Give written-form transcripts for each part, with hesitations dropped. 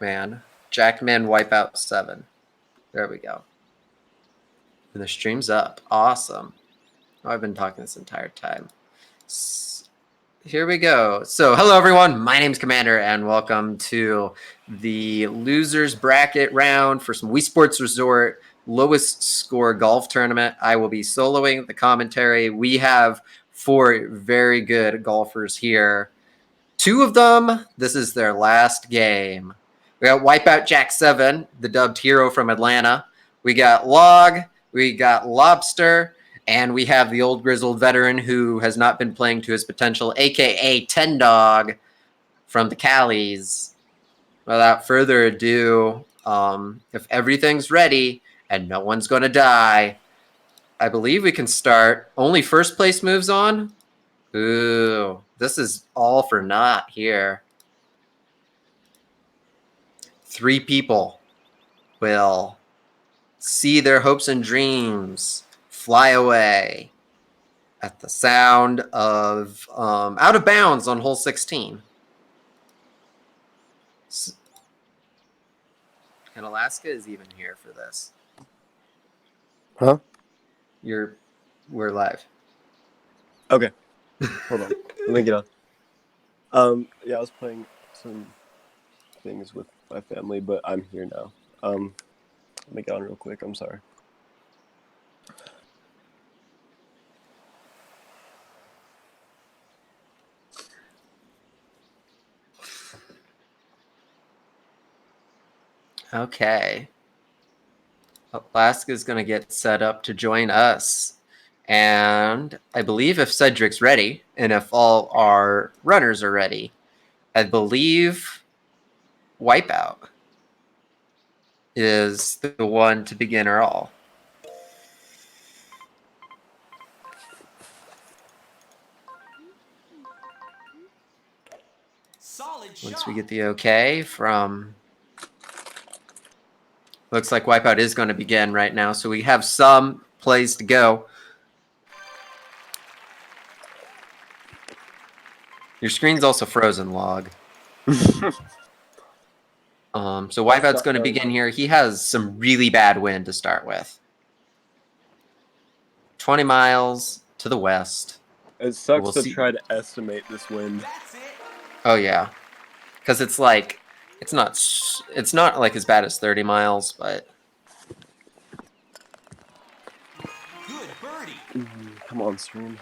Jackman. Jackman Wipeout 7. There we go. And the stream's up. Awesome. Oh, I've been talking this entire time. Here we go. So, hello everyone. My name's Commander, and welcome to the losers bracket round for some Wii Sports Resort lowest score golf tournament. I will be soloing the commentary. We have 4 very good golfers here. 2 of them, this is their last game. We got Wipeout Jack 7, the dubbed hero from Atlanta. We got Log. We got Lobster. And we have the old grizzled veteran who has not been playing to his potential, a.k.a. Ten Dog from the Callies. Without further ado, if everything's ready and no one's going to die, I believe we can start. Only first place moves on? Ooh, this is all for naught here. 3 people will see their hopes and dreams fly away at the sound of Out of Bounds on hole 16. And Alaska is even here for this. Huh? We're live. Okay. Hold on. Let me get on. Yeah, I was playing some things with my family, but I'm here now. Let me get on real quick. I'm sorry. Okay. Alaska's going to get set up to join us. And I believe if Cedric's ready, and if all our runners are ready, I believe Wipeout is the one to begin her all. Once we get the okay from... Looks like Wipeout is going to begin right now, so we have some plays to go. Your screen's also frozen, Log. So Wipeout's going to begin here. He has some really bad wind to start with. 20 miles to the west. It sucks to try to estimate this wind. Oh yeah, because it's like it's not like as bad as 30 miles, but good birdie. Come on, stream.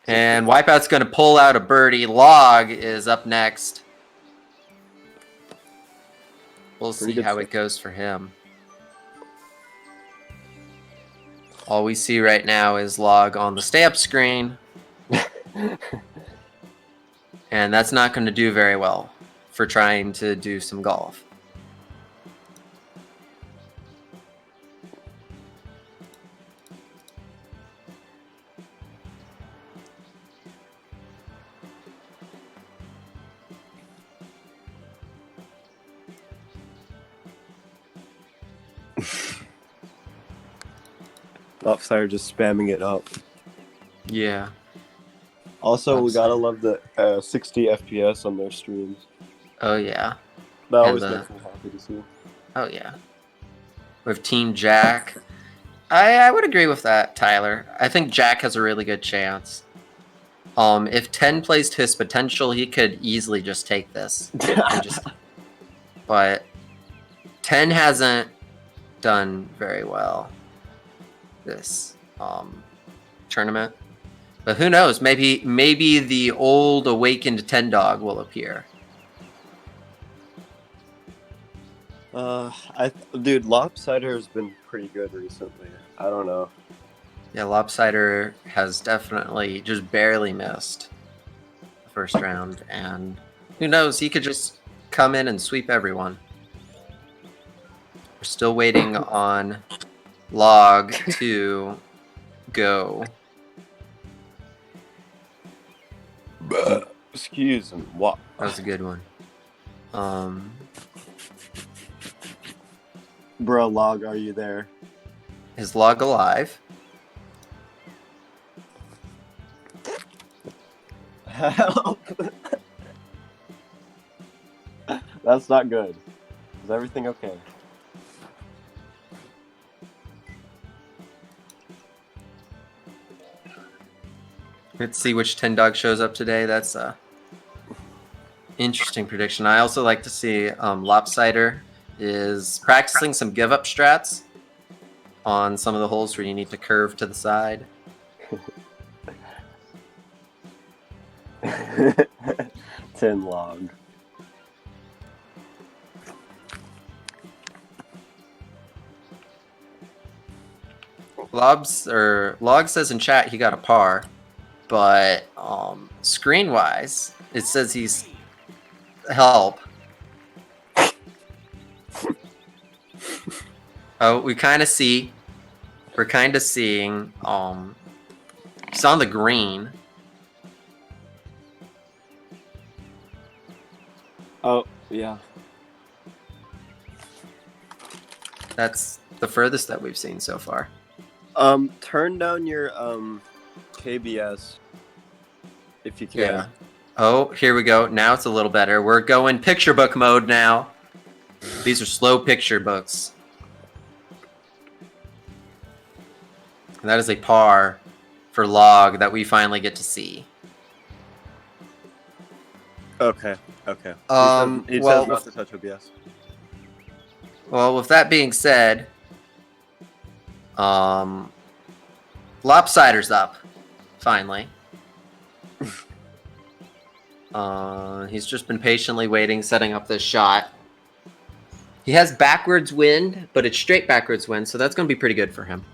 And Wipeout's going to pull out a birdie. Log is up next. We'll see how it goes for him. All we see right now is Log on the stay-up screen. And that's not going to do very well for trying to do some golf. Lopsided just spamming it up. Yeah. Also, we gotta love the 60 FPS on their streams. Oh yeah. That always makes me happy to see. Oh yeah. With Team Jack, I would agree with that, Tyler. I think Jack has a really good chance. If 10 plays to his potential, he could easily just take this. But 10 hasn't done very well this tournament. But who knows? Maybe the old awakened 10 Dog will appear. Dude, Lopsider has been pretty good recently. I don't know. Yeah, Lopsider has definitely just barely missed the first round, and who knows? He could just come in and sweep everyone. We're still waiting on Log to go. Excuse me. What? That was a good one. Bro, Log, are you there? Is Log alive? Help! That's not good. Is everything okay? Let's see which 10 dog shows up today. That's a interesting prediction. I also like to see Lopsider is practicing some give up strats on some of the holes where you need to curve to the side. 10 log. Log says in chat he got a par, but screen wise it says he's help. Oh, we're kind of seeing he's on the green. Oh, yeah. That's the furthest that we've seen so far. Turn down your KBS if you can. Yeah. Oh, here we go. Now it's a little better. We're going picture book mode now. These are slow picture books. And that is a par for log that we finally get to see. Okay. Okay. He Well, says not to touch OBS. Well, with that being said, Lopsider's up, finally. He's just been patiently waiting, setting up this shot. He has backwards wind, but it's straight backwards wind, so that's going to be pretty good for him.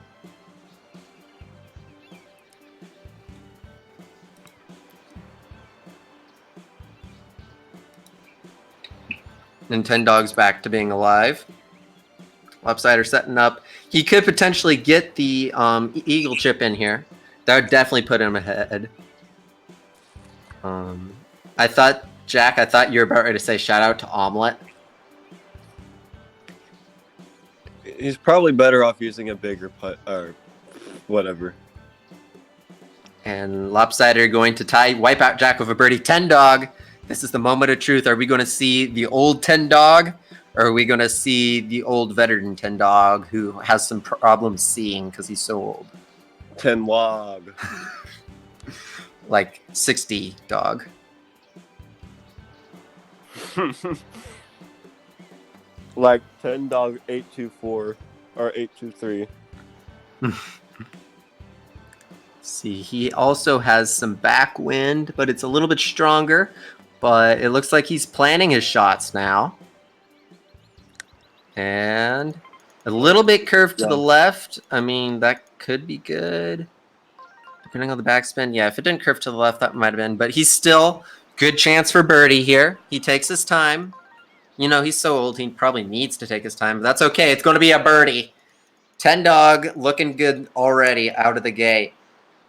And 10 dogs back to being alive. Lopsider setting up. He could potentially get the eagle chip in here. That would definitely put him ahead. Jack, I thought you were about ready to say shout out to Omelet. He's probably better off using a bigger putt or whatever. And Lopsider going to wipe out Jack with a birdie. 10 dog. This is the moment of truth. Are we going to see the old 10 dog? Or are we going to see the old veteran 10 dog who has some problems seeing because he's so old? 10 log. Like 60 dog. Like 10 dog 824 or 823. See, he also has some backwind, but it's a little bit stronger. But it looks like he's planning his shots now. And a little bit curved to the left. I mean, that could be good. Depending on the backspin. Yeah, if it didn't curve to the left, that might have been. But he's still good chance for birdie here. He takes his time. You know, he's so old, he probably needs to take his time. But that's okay. It's going to be a birdie. 10 dog looking good already out of the gate.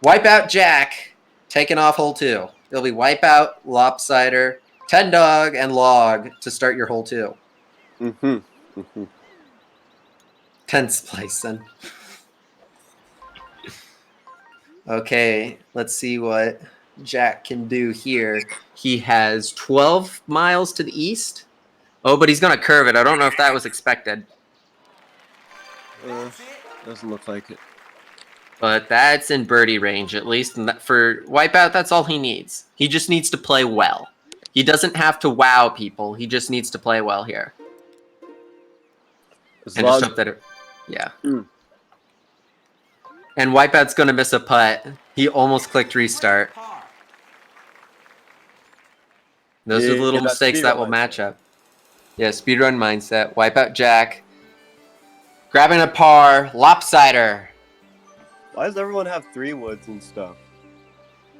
Wipeout Jack taking off hole 2. It'll be Wipeout, Lopsider, 10 dog, and log to start your hole 2. Mm-hmm. Mm-hmm. 10 splicing. Okay, let's see what Jack can do here. He has 12 miles to the east. Oh, but he's going to curve it. I don't know if that was expected. Doesn't look like it. But that's in birdie range, at least. And for Wipeout, that's all he needs. He just needs to play well. He doesn't have to wow people. He just needs to play well here. And just hope that it... Yeah. Mm. And Wipeout's going to miss a putt. He almost clicked restart. Those are the little mistakes that will match up. Yeah, speedrun mindset. Wipeout Jack. Grabbing a par. Lopsider. Why does everyone have 3 woods and stuff?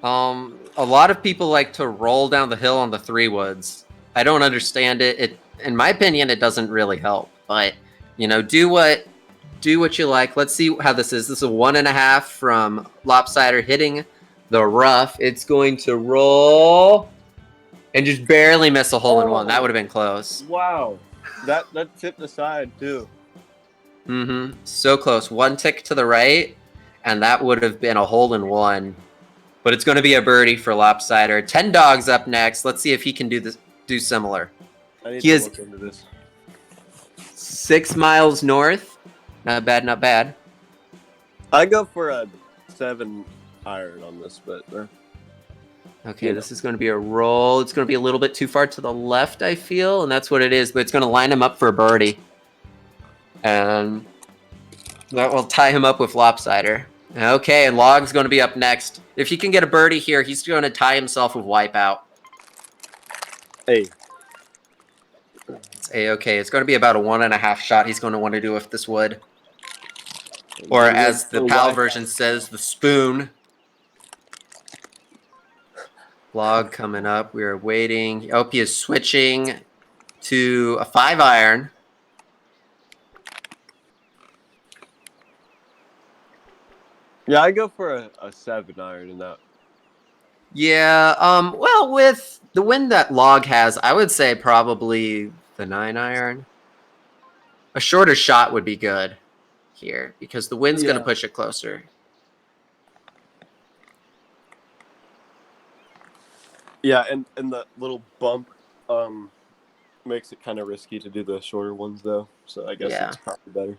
A lot of people like to roll down the hill on the 3 woods. I don't understand it. In my opinion, it doesn't really help. But, you know, do what you like. Let's see how this is. This is a 1.5 from Lopsider hitting the rough. It's going to roll and just barely miss a hole in one. That would have been close. Wow. That tipped aside too. Mm-hmm. So close. 1 tick to the right, and that would have been a hole in one. But it's going to be a birdie for Lopsider. 10 dogs up next. Let's see if he can do similar. I need He to is look into this. 6 miles north. Not bad, not bad. I go for a 7 iron on this, but Okay, you know. this is going to be a roll. It's going to be a little bit too far to the left, I feel, and that's what it is. But it's going to line him up for a birdie, and that will tie him up with Lopsider. Okay, and Log's going to be up next. If he can get a birdie here, he's going to tie himself with Wipeout. Hey, It's A-okay. It's going to be about a 1.5 shot he's going to want to do with this wood. Or as the PAL version says, the spoon. Log coming up. We are waiting. Oh, he is switching to a 5 iron. yeah, I go for a 7 iron in that. Yeah, well, with the wind that Log has, I would say probably the 9 iron. A shorter shot would be good here because the wind's going to push it closer. Yeah, and the little bump makes it kind of risky to do the shorter ones though. So I guess Yeah. it's probably better.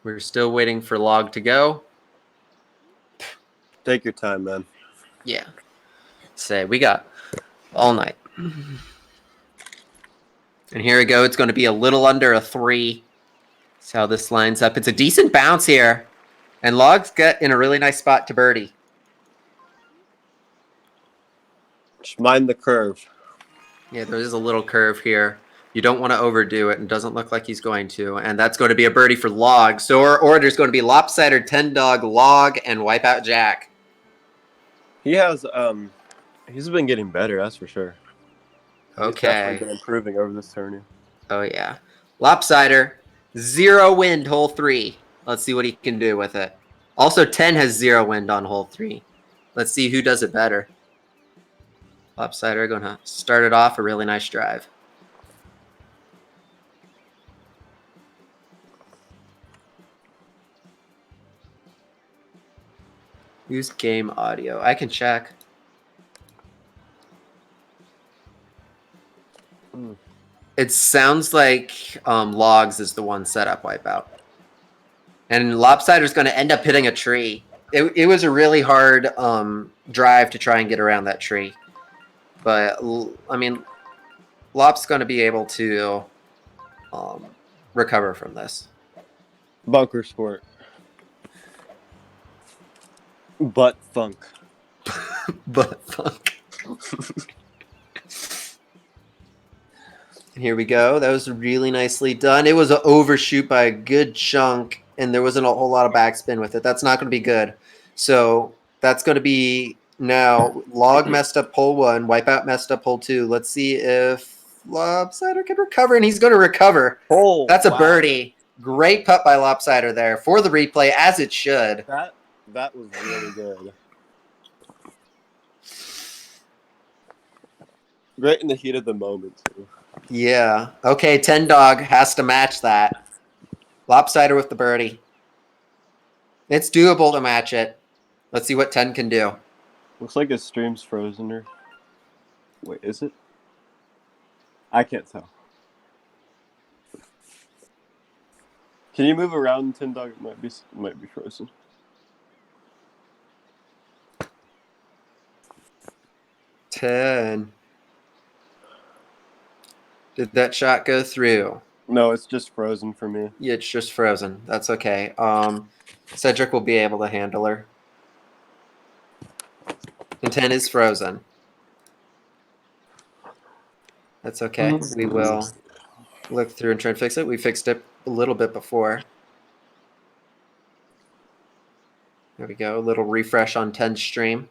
We're still waiting for Log to go. Take your time, man. Yeah. Say, we got all night. And here we go. It's going to be a little under a 3. That's how this lines up. It's a decent bounce here. And Log's got in a really nice spot to birdie. Just mind the curve. Yeah, there is a little curve here. You don't want to overdo it, and doesn't look like he's going to. And that's going to be a birdie for Log. So our order is going to be Lopsider, 10 Dog, Log, and Wipeout Jack. He has he's been getting better, that's for sure. He's definitely Okay. been improving over this tourney. Oh, yeah. Lopsider, 0 wind, hole 3. Let's see what he can do with it. Also, 10 has 0 wind on hole 3. Let's see who does it better. Lopsider going to start it off a really nice drive. Use game audio. I can check. It sounds like Logs is the one set up Wipeout. And Lopsider's going to end up hitting a tree. It was a really hard drive to try and get around that tree. But, I mean, Lop's going to be able to recover from this. Bunker sport. Butt funk. But funk. And here we go. That was really nicely done. It was an overshoot by a good chunk, and there wasn't a whole lot of backspin with it. That's not going to be good. So that's going to be now Log messed up hole 1, Wipeout messed up hole 2. Let's see if Lopsider can recover, and he's going to recover. Oh, that's a wow. birdie. Great putt by Lopsider there for the replay, as it should. That was really good. Right in the heat of the moment, too. Yeah. Okay, 10 Dog has to match that. Lopsider with the birdie. It's doable to match it. Let's see what 10 can do. Looks like his stream's frozen or... Wait, is it? I can't tell. Can you move around, 10 Dog? It might be frozen. Ten. Did that shot go through? No, it's just frozen for me. Yeah, it's just frozen. That's okay. Cedric will be able to handle her. And 10 is frozen. That's okay. We will look through and try and fix it. We fixed it a little bit before. There we go. A little refresh on 10's stream.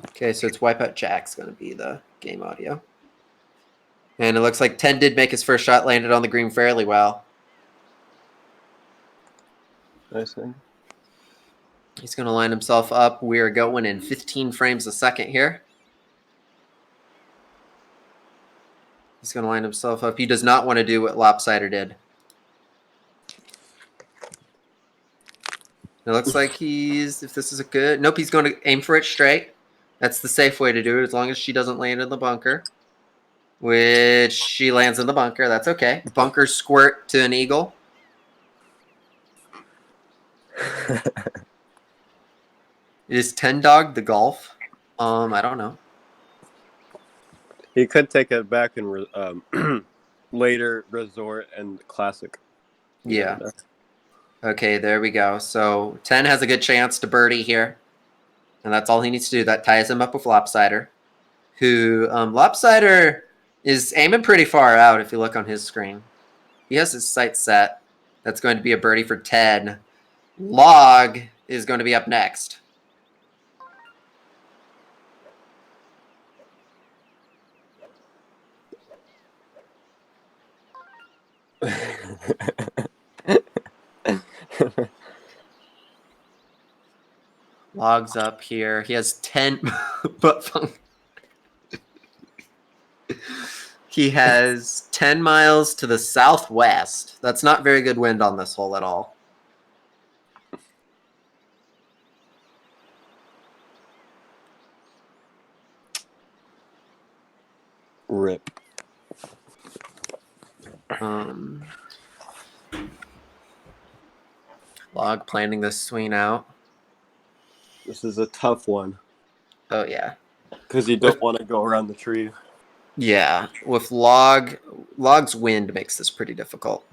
Okay, so it's Wipeout Jack's going to be the game audio. And it looks like 10 did make his first shot, landed on the green fairly well. Nice thing. He's going to line himself up. We're going in 15 frames a second here. He's going to line himself up. He does not want to do what Lopsider did. It looks like he's, if this is a good, nope, he's going to aim for it straight. That's the safe way to do it, as long as she doesn't land in the bunker. Which she lands in the bunker. That's okay. Bunker squirt to an eagle. Is 10 dog the golf? I don't know. He could take it back and later resort and classic. Yeah. Okay, there we go. So 10 has a good chance to birdie here. And that's all he needs to do. That ties him up with Lopsider. Who, Lopsider is aiming pretty far out if you look on his screen. He has his sights set. That's going to be a birdie for 10. Log is going to be up next. Log's up here. He has 10 but he has 10 miles to the southwest. That's not very good wind on this hole at all. Rip. Log planning this swing out. This is a tough one. Oh, yeah. Because you don't want to go around the tree. Yeah, with Log's wind makes this pretty difficult.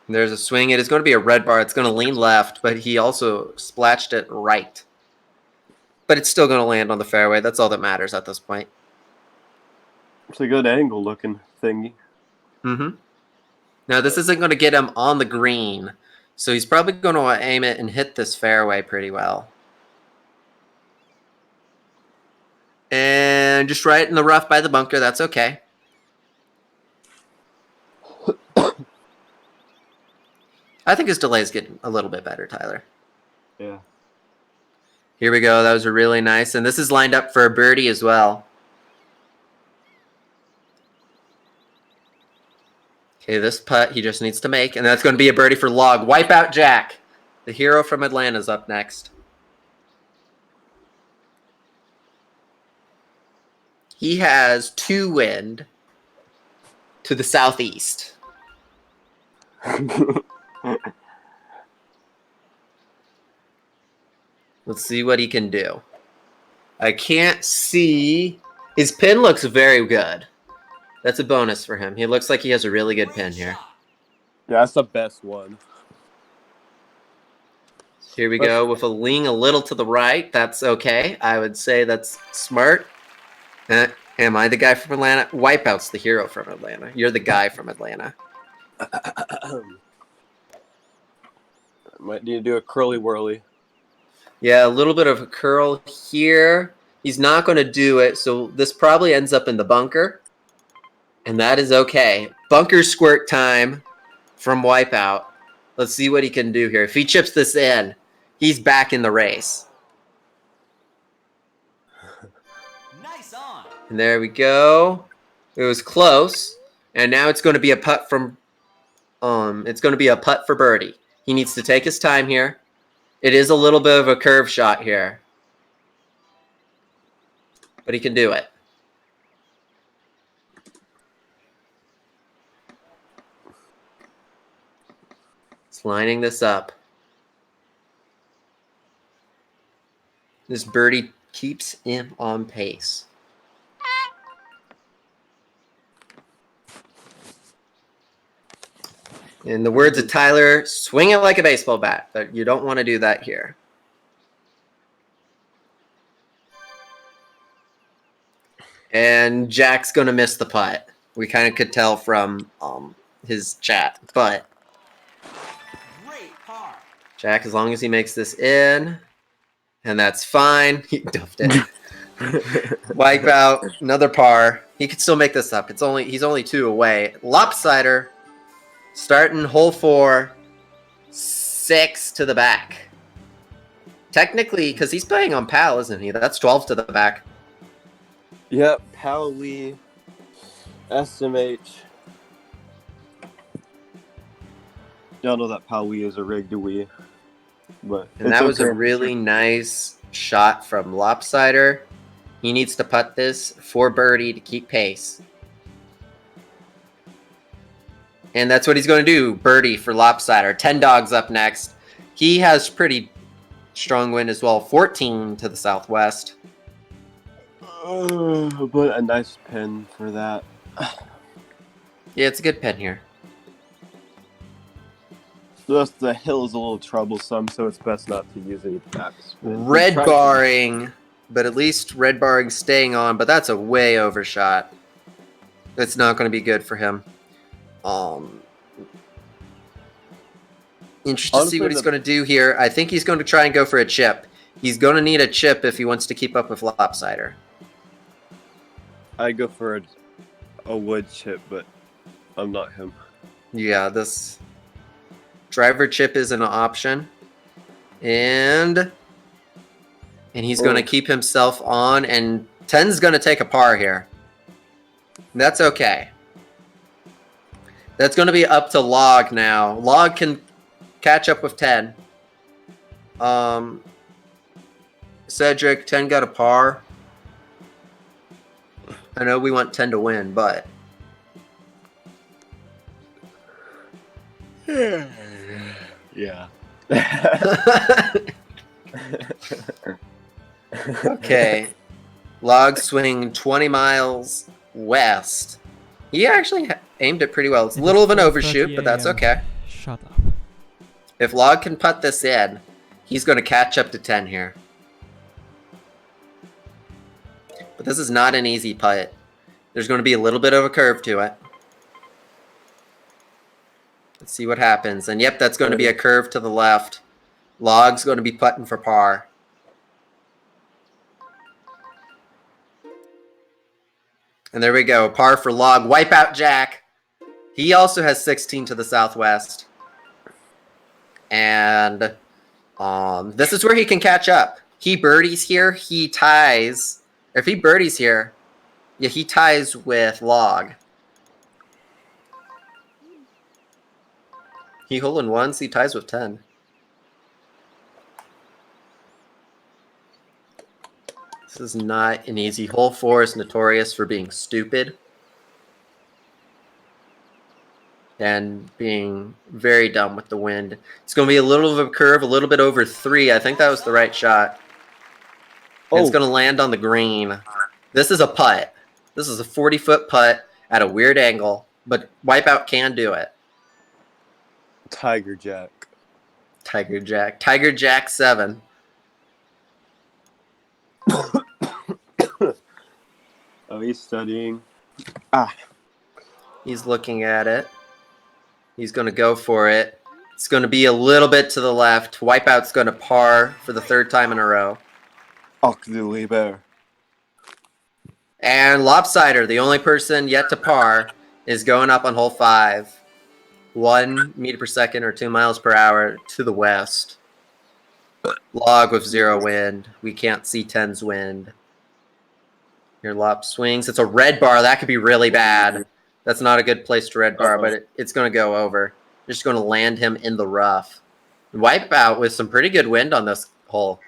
There's a swing. It is going to be a red bar. It's going to lean left, but he also splashed it right. But it's still going to land on the fairway. That's all that matters at this point. It's a good angle looking thingy. Mm-hmm. Now, this isn't going to get him on the green, so he's probably going to aim it and hit this fairway pretty well. And just right in the rough by the bunker. That's okay. I think his delay is getting a little bit better, Tyler. Yeah. Here we go. That was a really nice. And this is lined up for a birdie as well. Okay, this putt he just needs to make. And that's going to be a birdie for Log. Wipeout Jack. The hero from Atlanta is up next. He has 2 wind to the southeast. Let's see what he can do. I can't see. His pin looks very good. That's a bonus for him. He looks like he has a really good pin here. Yeah, that's the best one. Here we go with a lean a little to the right. That's okay. I would say that's smart. Am I the guy from Atlanta? Wipeout's the hero from Atlanta. You're the guy from Atlanta. Might need to do a curly whirly. Yeah, a little bit of a curl here. He's not going to do it, so this probably ends up in the bunker. And that is okay. Bunker squirt time from Wipeout. Let's see what he can do here. If he chips this in, he's back in the race. Nice on. And there we go. It was close. And now it's going to be a putt from it's going to be a putt for birdie. He needs to take his time here. It is a little bit of a curve shot here. But he can do it. It's lining this up. This birdie keeps him on pace. In the words of Tyler, swing it like a baseball bat, but you don't want to do that here. And Jack's going to miss the putt. We kind of could tell from his chat, but Great par. Jack, as long as he makes this in, and that's fine. He duffed it. Wipe out, another par. He could still make this up. He's only 2 away. Lopsider, starting hole 4, 6 to the back. Technically, because he's playing on PAL, isn't he? That's 12 to the back. Yep, Powley, SMH. Y'all know that Powee is a rigged Wii, but And it's that was a okay. really nice shot from Lopsider. He needs to putt this for birdie to keep pace. And that's what he's going to do. Birdie for Lopsider. 10 dogs up next. He has pretty strong wind as well. 14 to the southwest. But a nice pin for that. Yeah, it's a good pin here. Just the hill is a little troublesome, so it's best not to use any backspin. Red barring, but at least red barring staying on, but that's a way overshot. It's not going to be good for him. Interested to see what he's going to do here. I think he's going to try and go for a chip. He's going to need a chip if he wants to keep up with Lopsider. I'd go for a wood chip, but I'm not him. Yeah, this driver chip is an option. And he's going to keep himself on, and 10's going to take a par here. That's okay. That's going to be up to Log now. Log can catch up with 10. Cedric, 10 got a par. I know we want 10 to win, but yeah. okay. Log swing 20 miles west. He actually aimed it pretty well. It's a little of an overshoot, but that's okay. Shut up. If Log can putt this in, he's going to catch up to 10 here. But this is not an easy putt. There's going to be a little bit of a curve to it. Let's see what happens. And yep, that's going to be a curve to the left. Log's going to be putting for par. And there we go. Par for Log. Wipeout Jack. He also has 16 to the southwest. And this is where he can catch up. He birdies here. He ties. If he birdies here, yeah, he ties with Log. He hole in ones. He ties with 10. This is not an easy hole. 4 is notorious for being stupid and being very dumb with the wind. It's going to be a little of a curve, a little bit over 3. I think that was the right shot. And it's going to land on the green. This is a putt. This is a 40-foot putt at a weird angle, but Wipeout can do it. Tiger Jack. Tiger Jack. Tiger Jack 7. Oh, he's studying. He's looking at it. He's going to go for it. It's going to be a little bit to the left. Wipeout's going to par for the 3rd time in a row. Bear. And Lopsider, the only person yet to par, is going up on hole 5. 1 meter per second or 2 miles per hour to the west. Log with 0 wind. We can't see 10's wind. Here Lop swings. It's a red bar. That could be really bad. That's not a good place to red bar, but it's going to go over. Just going to land him in the rough. Wipeout with some pretty good wind on this hole.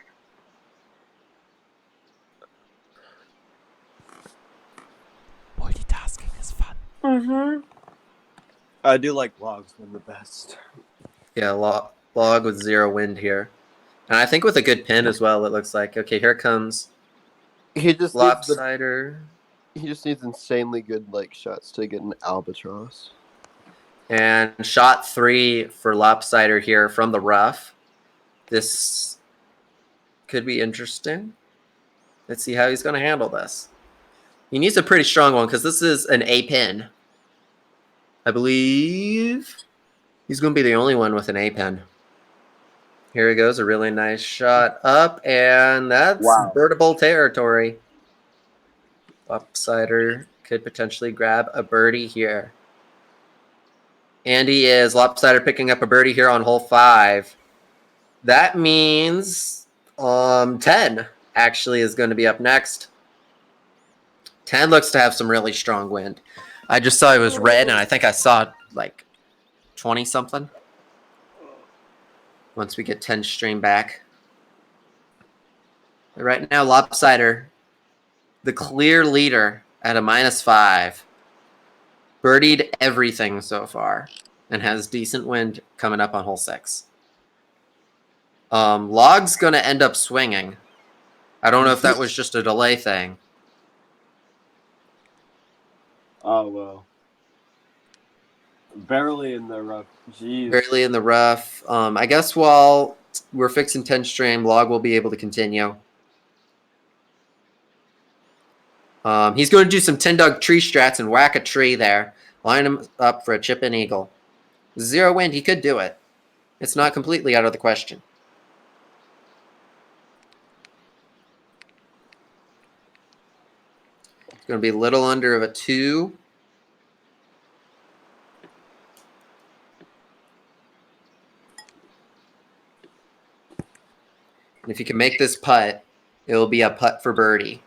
Multitasking is fun. Mm-hmm. I do like Logs win the best. Yeah, Log with 0 wind here. And I think with a good pin as well, it looks like. Okay, here comes He just Lopsider. he just needs insanely good shots to get an albatross. And shot 3 for Lopsider here from the rough. This could be interesting. Let's see how he's going to handle this. He needs a pretty strong one because this is an A pin. I believe he's going to be the only one with an A pin. Here he goes, a really nice shot up, and that's birdable territory. Lopsider could potentially grab a birdie here. And he is. Lopsider picking up a birdie here on hole 5. That means 10 actually is going to be up next. 10 looks to have some really strong wind. I just saw it was red, and I think I saw 20-something. once we get 10 stream back. But right now, Lopsider, the clear leader at a -5. Birdied everything so far and has decent wind coming up on hole 6. Log's going to end up swinging. I don't know if that was just a delay thing. Oh, well. Barely in the rough. Jeez. Barely in the rough. I guess while we're fixing 10 stream, Log will be able to continue. He's going to do some 10 dug tree strats and whack a tree there. Line him up for a chip in eagle. 0 wind, he could do it. It's not completely out of the question. It's going to be a little under of a 2. And if you can make this putt, it will be a putt for birdie.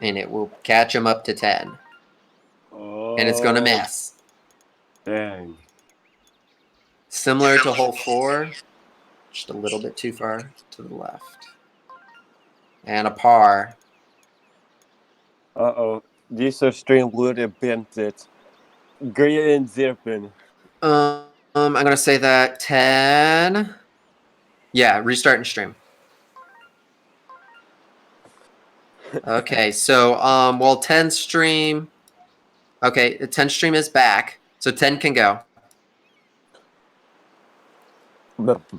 And it will catch him up to 10. Oh, And it's going to miss. Dang. Similar to hole 4, just a little bit too far to the left. And a par. Uh-oh. Dieser Stream wurde beendet. Gehen Zirpen. I'm going to say that 10. Yeah, restarting stream. Okay, so well, 10 stream. Okay, the 10 stream is back, so 10 can go.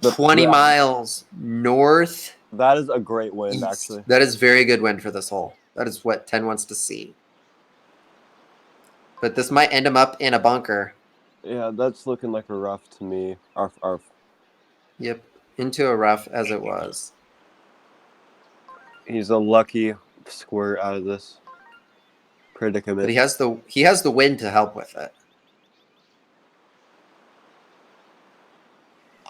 20 miles north. That is a great wind, actually. That is very good wind for this hole. That is what 10 wants to see. But this might end him up in a bunker. Yeah, that's looking like a rough to me. Arf, arf. Yep, into a rough as it was. He's a lucky squirt out of this predicament. But he has the wind to help with it.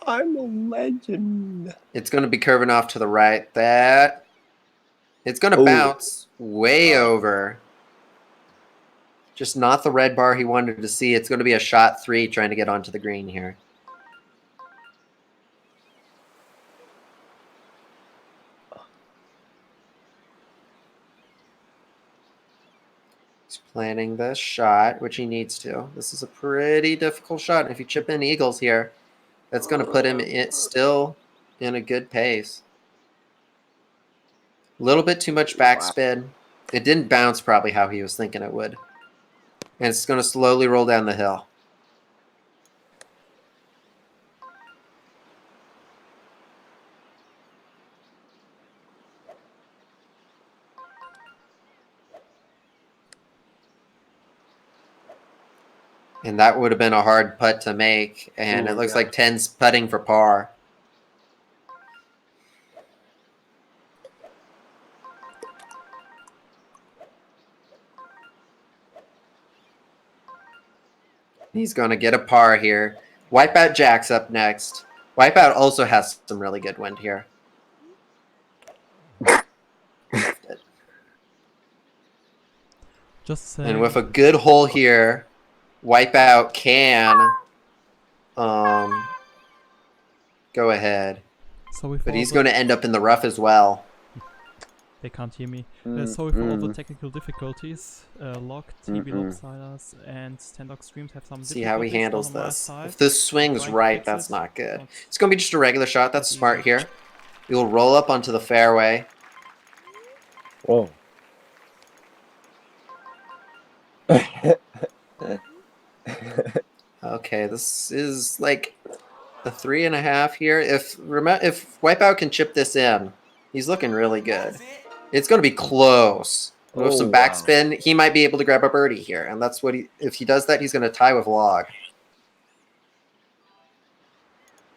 I'm a legend. It's going to be curving off to the right. It's going to bounce way over. Just not the red bar he wanted to see. It's going to be a shot 3 trying to get onto the green here. He's planning this shot, which he needs to. This is a pretty difficult shot. And if you chip in eagles here, that's going to put him still in a good pace. A little bit too much backspin. It didn't bounce probably how he was thinking it would. And it's going to slowly roll down the hill. And that would have been a hard putt to make. And it looks like 10's putting for par. He's going to get a par here. Wipeout Jack's up next. Wipeout also has some really good wind here. Just saying. And with a good hole here, Wipeout can go ahead. But he's going to end up in the rough as well. They can't hear me. Sorry for all the technical difficulties. Locked, TV Lopsiders, and Stand-Up Streams have some See how he handles this. If this swings Trying to right, fix that's it. not good. It's going to be just a regular shot. That's smart here. You'll roll up onto the fairway. Whoa. Okay, this is like a 3.5 here. If Wipeout can chip this in, he's looking really good. It's going to be close. With some backspin, he might be able to grab a birdie here, and that's what if he does that, he's going to tie with Log.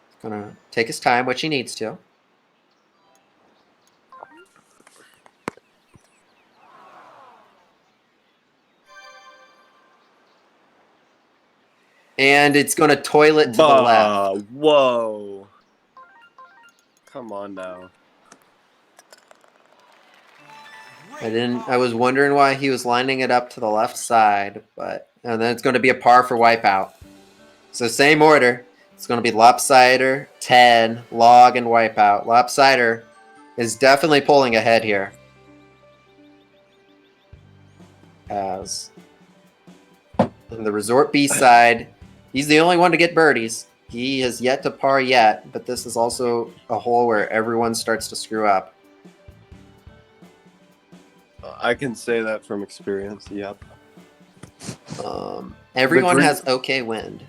He's going to take his time, which he needs to. And it's going to toilet to the left. Whoa. Come on now. I was wondering why he was lining it up to the left side, and then it's going to be a par for Wipeout. So same order. It's going to be Lopsider, 10, Log, and Wipeout. Lopsider is definitely pulling ahead here. As in the Resort B side, he's the only one to get birdies. He has yet to par yet, but this is also a hole where everyone starts to screw up. I can say that from experience. Yep. Everyone has okay wind.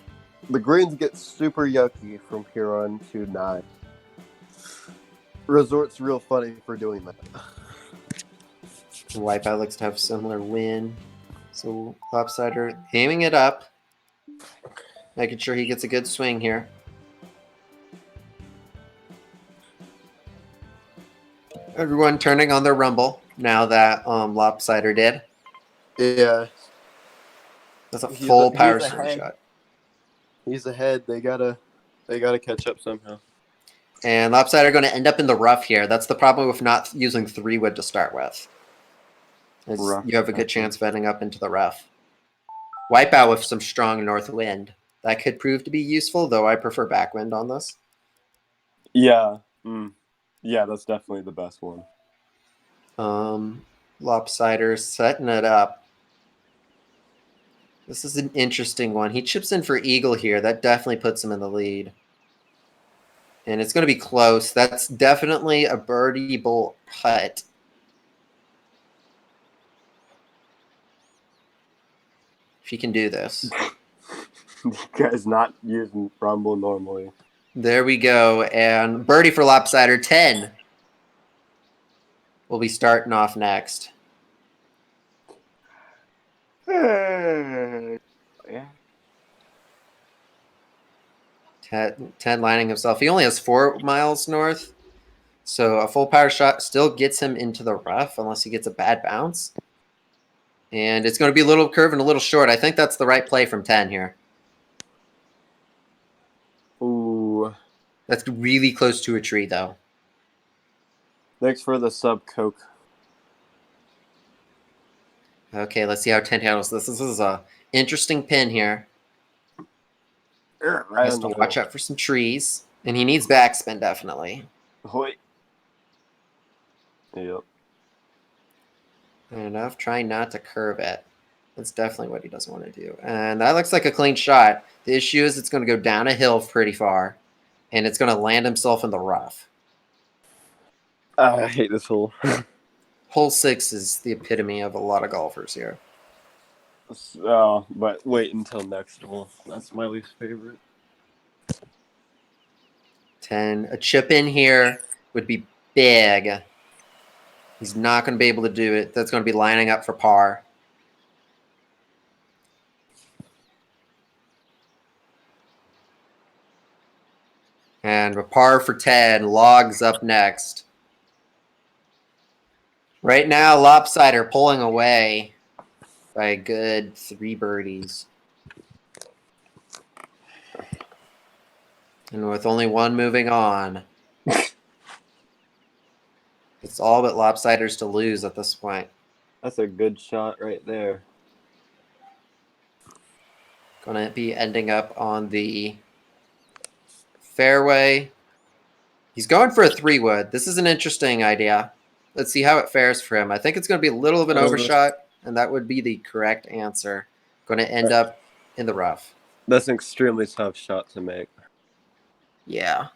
The greens get super yucky from here on to 9. Resort's real funny for doing that. Wipeout looks to have similar wind. So Lopsider aiming it up. Making sure he gets a good swing here. Everyone turning on their rumble now that Lopsider did. Yeah. That's a full power he's swing ahead. shot. He's ahead. They gotta catch up somehow. And Lopsider going to end up in the rough here. That's the problem with not using 3-wood to start with. You have a good chance of ending up into the rough. Wipeout with some strong north wind. That could prove to be useful, though I prefer backwind on this. Yeah. Yeah, that's definitely the best one. Lopsider setting it up. This is an interesting one. He chips in for eagle here. That definitely puts him in the lead. And it's going to be close. That's definitely a birdie-able putt. If he can do this. You guys not using rumble normally. There we go. And birdie for Lopsider, 10. We'll be starting off next. Yeah. 10 lining himself. He only has 4 miles north. So a full power shot still gets him into the rough unless he gets a bad bounce. And it's going to be a little curve and a little short. I think that's the right play from 10 here. Ooh. That's really close to a tree, though. Thanks for the sub, Coke. Okay, let's see how 10 handles this. This is a interesting pin here. He has to watch out for some trees. And he needs backspin, definitely. Hoi. Yep. Enough trying not to curve it. That's definitely what he doesn't want to do. And that looks like a clean shot. The issue is it's going to go down a hill pretty far. And it's going to land himself in the rough. I hate this hole. Hole 6 is the epitome of a lot of golfers here. But wait until next hole. That's my least favorite. 10. A chip in here would be big. He's not going to be able to do it. That's going to be lining up for par. And a par for 10. Logs up next. Right now, Lopsider pulling away by a good 3 birdies. And with only one moving on, it's all but Lopsiders to lose at this point. That's a good shot right there. Going to be ending up on the fairway. He's going for a 3-wood. This is an interesting idea. Let's see how it fares for him. I think it's going to be a little of an overshot, and that would be the correct answer. Going to end up in the rough. That's an extremely tough shot to make. Yeah.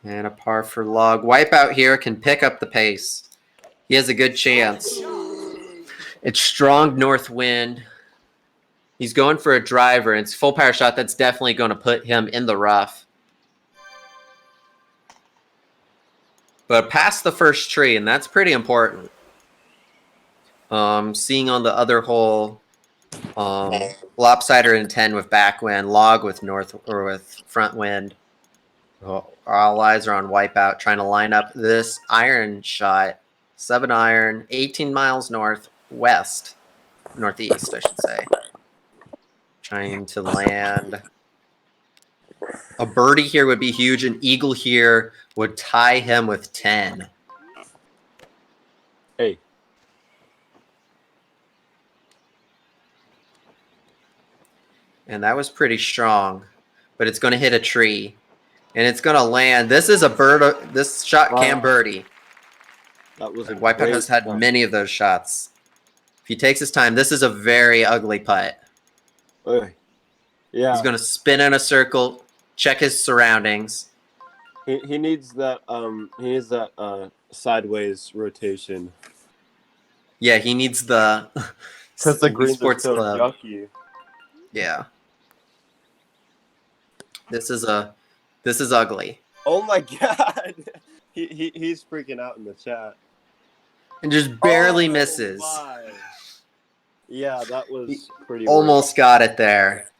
And a par for Log. Wipeout here can pick up the pace. He has a good chance. It's strong north wind. He's going for a driver. It's full power shot. That's definitely going to put him in the rough. But past the first tree, and that's pretty important. Seeing on the other hole, Lopsider in 10 with backwind, Log with north or with front wind. All eyes are on Wipeout, trying to line up this iron shot. 7 iron, 18 miles northwest northeast, I should say. Trying to land. A birdie here would be huge. An eagle here would tie him with 10. Hey. And that was pretty strong. But it's going to hit a tree. And it's going to land. This is a bird. This shot can birdie. That was a Wipeout great has had shot. many of those shots. If he takes his time, this is a very ugly putt. Hey. Yeah. He's going to spin in a circle, check his surroundings. He needs that sideways rotation. Yeah, he needs the Because the greens are sports so club. yucky. Yeah. This is ugly. Oh my god. He's freaking out in the chat. And just barely misses. My. Yeah, that was pretty Almost got it there.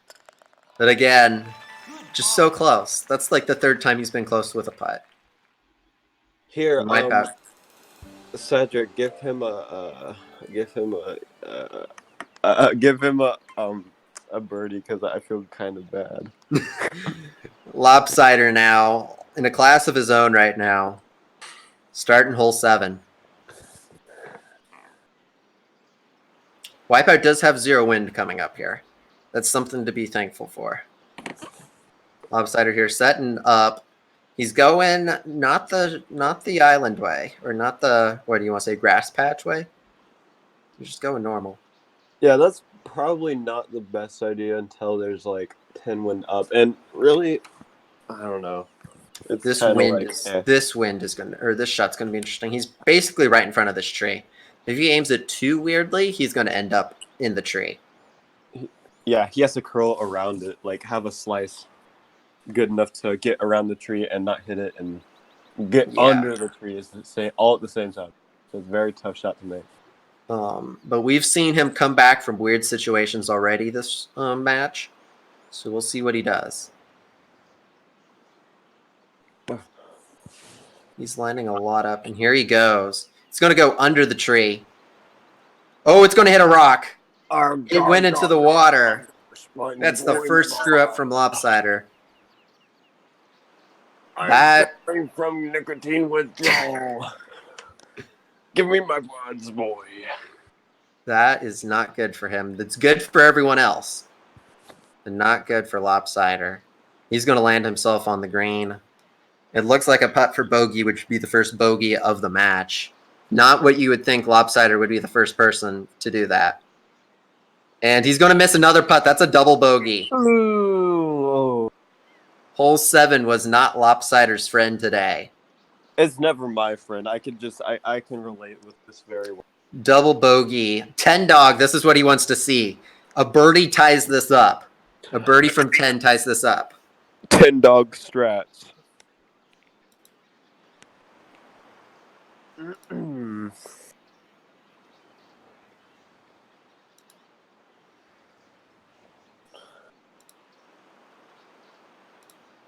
But again, just so close. That's like the third time he's been close with a putt. Here, Wipeout. Cedric, give him a birdie because I feel kind of bad. Lopsider now in a class of his own right now. Starting hole 7. Wipeout does have 0 wind coming up here. That's something to be thankful for. Lopsider here setting up. He's going not the island way, or not the, what do you want to say, grass patch way? He's just going normal. Yeah, that's probably not the best idea until there's like 10 wind up. And really, I don't know. It's This kinda wind like, is eh. this wind is gonna, or this shot's gonna be interesting. He's basically right in front of this tree. If he aims it too weirdly, he's gonna end up in the tree. Yeah, he has to curl around it, like have a slice good enough to get around the tree and not hit it and get under the tree is the same, all at the same time. So it's a very tough shot to make. But we've seen him come back from weird situations already this match, so we'll see what he does. He's lining a lot up, and here he goes. It's going to go under the tree. Oh, it's going to hit a rock. It went into the water. That's the first screw up from Lopsider. That I'm from nicotine withdrawal. Give me my buds, boy. That is not good for him. That's good for everyone else, but not good for Lopsider. He's going to land himself on the green. It looks like a putt for bogey, which would be the first bogey of the match. Not what you would think Lopsider would be the first person to do that. And he's going to miss another putt. That's a double bogey. Ooh. Hole 7 was not Lopsider's friend today. It's never my friend. I can relate with this very well. Double bogey. 10 dog. This is what he wants to see. A birdie ties this up. A birdie from 10 ties this up. 10 dog strats.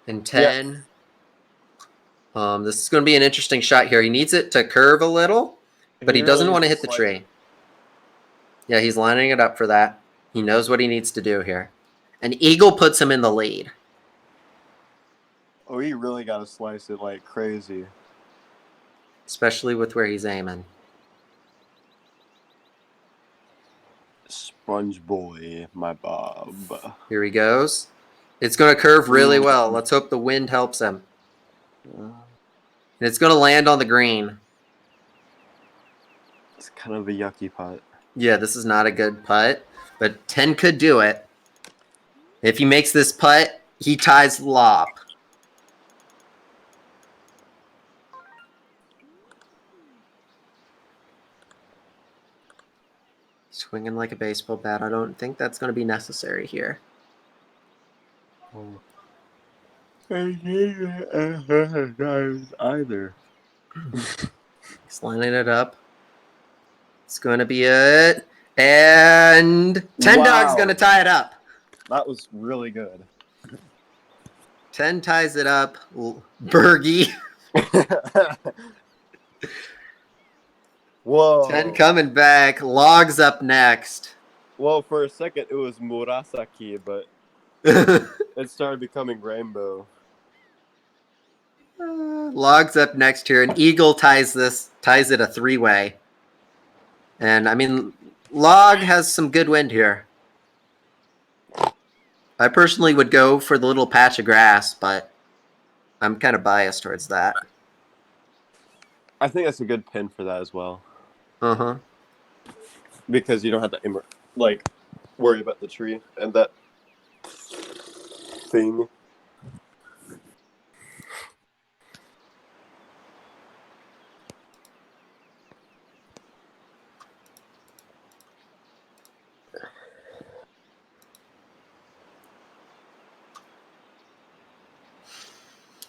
And 10. Yeah. This is going to be an interesting shot here. He needs it to curve a little, but he doesn't want to hit the tree. Yeah, he's lining it up for that. He knows what he needs to do here. An eagle puts him in the lead. Oh, he really got to slice it like crazy. Especially with where he's aiming. Sponge boy, my Bob. Here he goes. It's going to curve really well. Let's hope the wind helps him. And it's going to land on the green. It's kind of a yucky putt. Yeah, this is not a good putt, but 10 could do it. If he makes this putt, he ties Lop. Swinging like a baseball bat. I don't think that's going to be necessary here. Either. He's lining it up. It's going to be it. And 10 dog's going to tie it up. That was really good. 10 ties it up. Bergie. Whoa. 10 coming back. Logs up next. Well, for a second it was Murasaki, but it started becoming rainbow. Log's up next here, and Eagle ties it a 3-way. And I mean, Log has some good wind here. I personally would go for the little patch of grass, but I'm kind of biased towards that. I think that's a good pin for that as well. Uh-huh. Because you don't have to worry about the tree and that thing.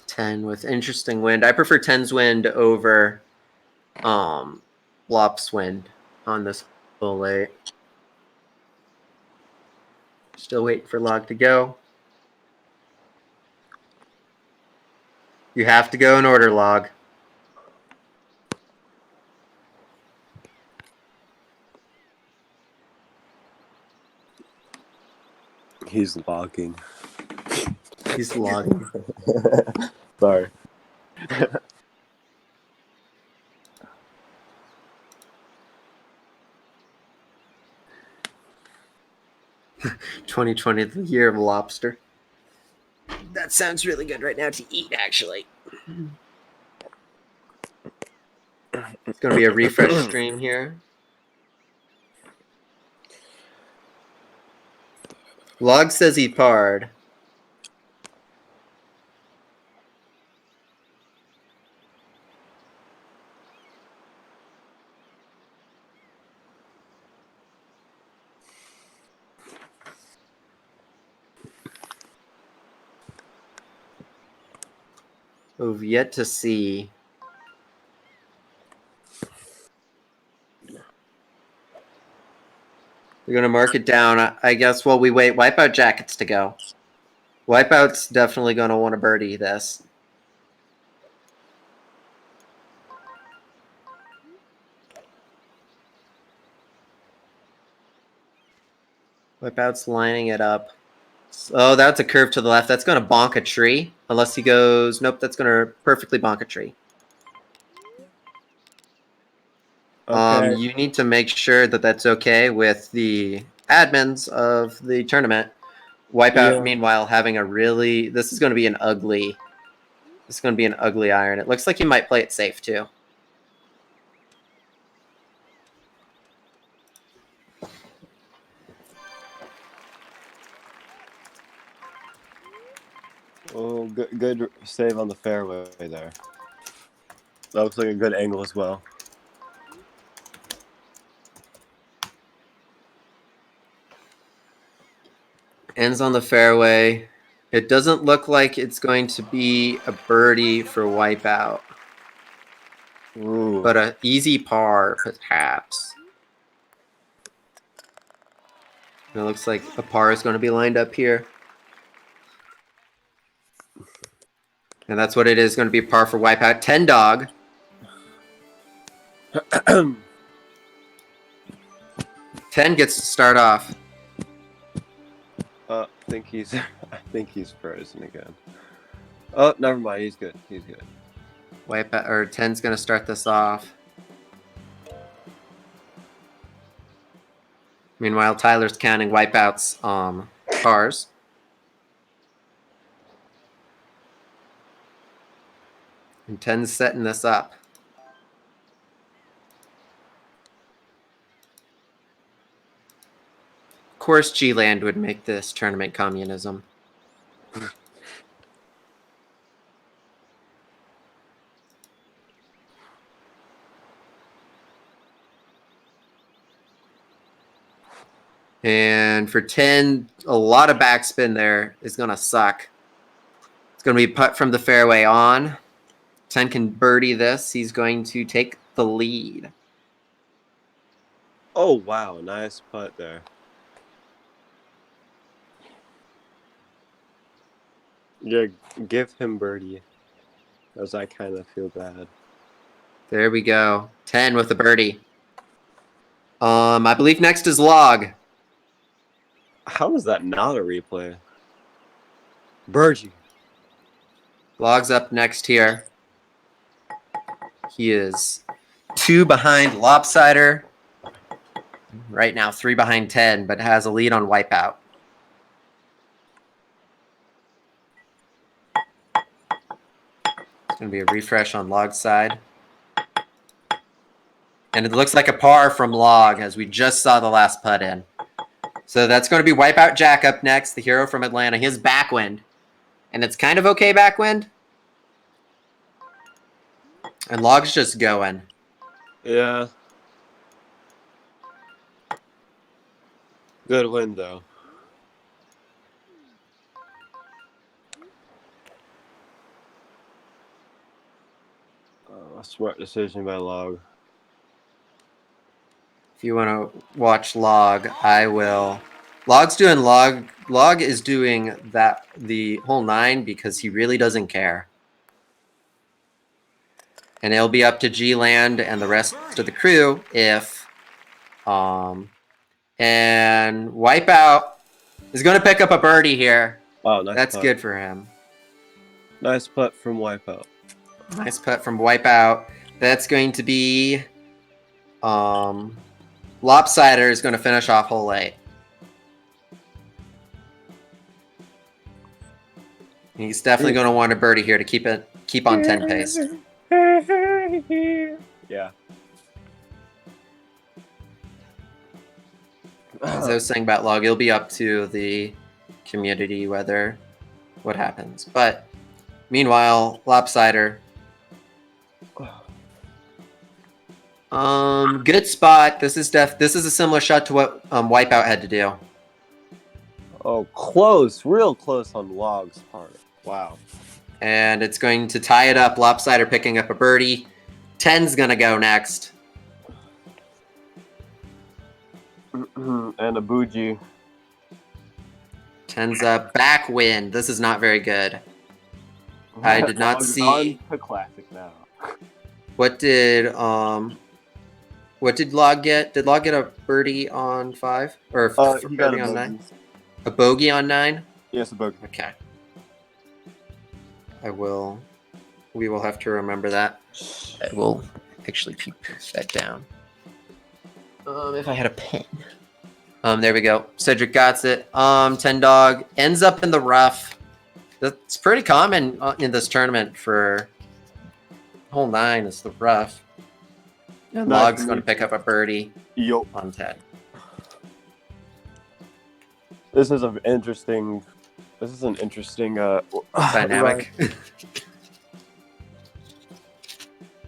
Ten with interesting wind. I prefer 10's wind over Lop's wind on this full late. Still waiting for Log to go. You have to go in order, Log. He's logging. He's logging. Sorry. 2020, the year of lobster. That sounds really good right now to eat, actually. It's going to be a refresh stream here. Log says he parred. We've yet to see. We're going to mark it down, I guess, while we wait. Wipeout Jackets to go. Wipeout's definitely going to want to birdie this. Wipeout's lining it up. Oh, that's a curve to the left. That's going to bonk a tree. Unless he goes, nope, that's going to perfectly bonk a tree. Okay. You need to make sure that that's okay with the admins of the tournament. Wipeout, meanwhile, having a really... This is going to be an ugly... This is going to be an ugly iron. It looks like he might play it safe, too. Oh, good save on the fairway there. That looks like a good angle as well. Ends on the fairway. It doesn't look like it's going to be a birdie for Wipeout. Ooh. But an easy par, perhaps. It looks like a par is going to be lined up here. And that's what it is, going to be a par for Wipeout. 10 dog. 10 gets to start off. I think he's frozen again. Oh, never mind. He's good. He's good. Wipeout, or 10's going to start this off. Meanwhile, Tyler's counting Wipeout's pars. And 10's setting this up. Of course, G-Land would make this tournament communism. And for 10, a lot of backspin there is going to suck. It's going to be putt from the fairway on. 10 can birdie this. He's going to take the lead. Oh, wow. Nice putt there. Yeah, give him birdie. As I kind of feel bad. There we go. 10 with a birdie. I believe next is Log. How is that not a replay? Bergie. Log's up next here. He is 2 behind Lopsider. Right now, 3 behind 10, but has a lead on Wipeout. It's going to be a refresh on Log's side. And it looks like a par from Log, as we just saw the last putt in. So that's going to be Wipeout Jack up next, the hero from Atlanta. He has backwind. And it's kind of okay backwind. And Log's just going. Yeah. Good win, though. A smart decision by Log. If you want to watch Log, I will. Log's doing Log. Log is doing the whole 9 because he really doesn't care. And it'll be up to G-Land and the rest of the crew if and Wipeout is going to pick up a birdie here. Wow, nice That's putt. good for him. Nice putt from Wipeout. Nice putt from Wipeout. That's going to be Lopsider is going to finish off hole 8. He's definitely going to want a birdie here to keep on 10 pace. Yeah. As I was saying about Log, it'll be up to the community what happens. But meanwhile, Lopsider. Good spot. This is a similar shot to what Wipeout had to do. Oh, close. Real close on Log's part. Wow. And it's going to tie it up. Lopsider picking up a birdie. 10's going to go next. And a bougie. 10's up. Backwind. This is not very good. I did not Log's see. on to classic now. What did Log get? Did Log get a birdie on 5? Or He got birdie a on bogey. 9? A bogey on 9? Yes, a bogey. Okay. We will have to remember that. I will actually keep that down. If I had a pen. There we go. Cedric got it. 10 Dog ends up in the rough. That's pretty common in this tournament for hole 9 is the rough. And Nice Log's to going to meet pick up a birdie Yo. on 10. This is an interesting Dynamic. ride.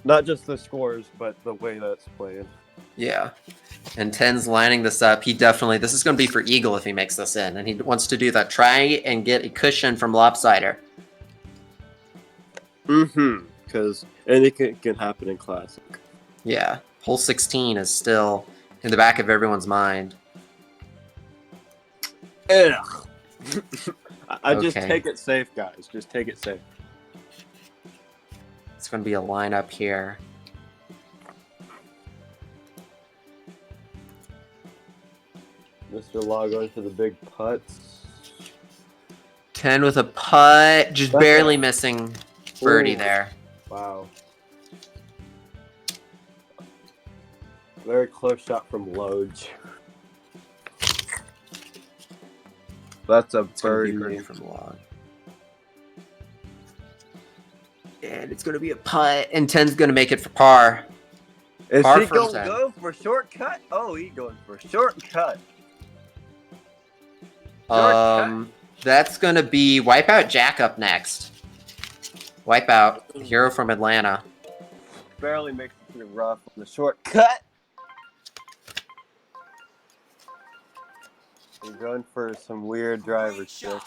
Not just the scores, but the way that's played. Yeah. And 10's lining this up. This is going to be for Eagle if he makes this in. And he wants to do that. Try and get a cushion from Lopsider. Because anything can happen in Classic. Yeah. Hole 16 is still in the back of everyone's mind. Ugh. I just Okay. take it safe, guys. Just take it safe. It's going to be a lineup here. Mr. Law going for the big putts. 10 with a putt. Just That's barely missing birdie Ooh. there. Wow. Very close shot from Loge. That's a It's gonna be birdie. birdie from Log. And it's going to be a putt. And 10's going to make it for par. Is Par he from going to 10. go for shortcut? Oh, he's going for shortcut. That's going to be Wipeout Jack up next. Wipeout, the hero from Atlanta. Barely makes it to the rough on the shortcut. He's going for some weird driver trick.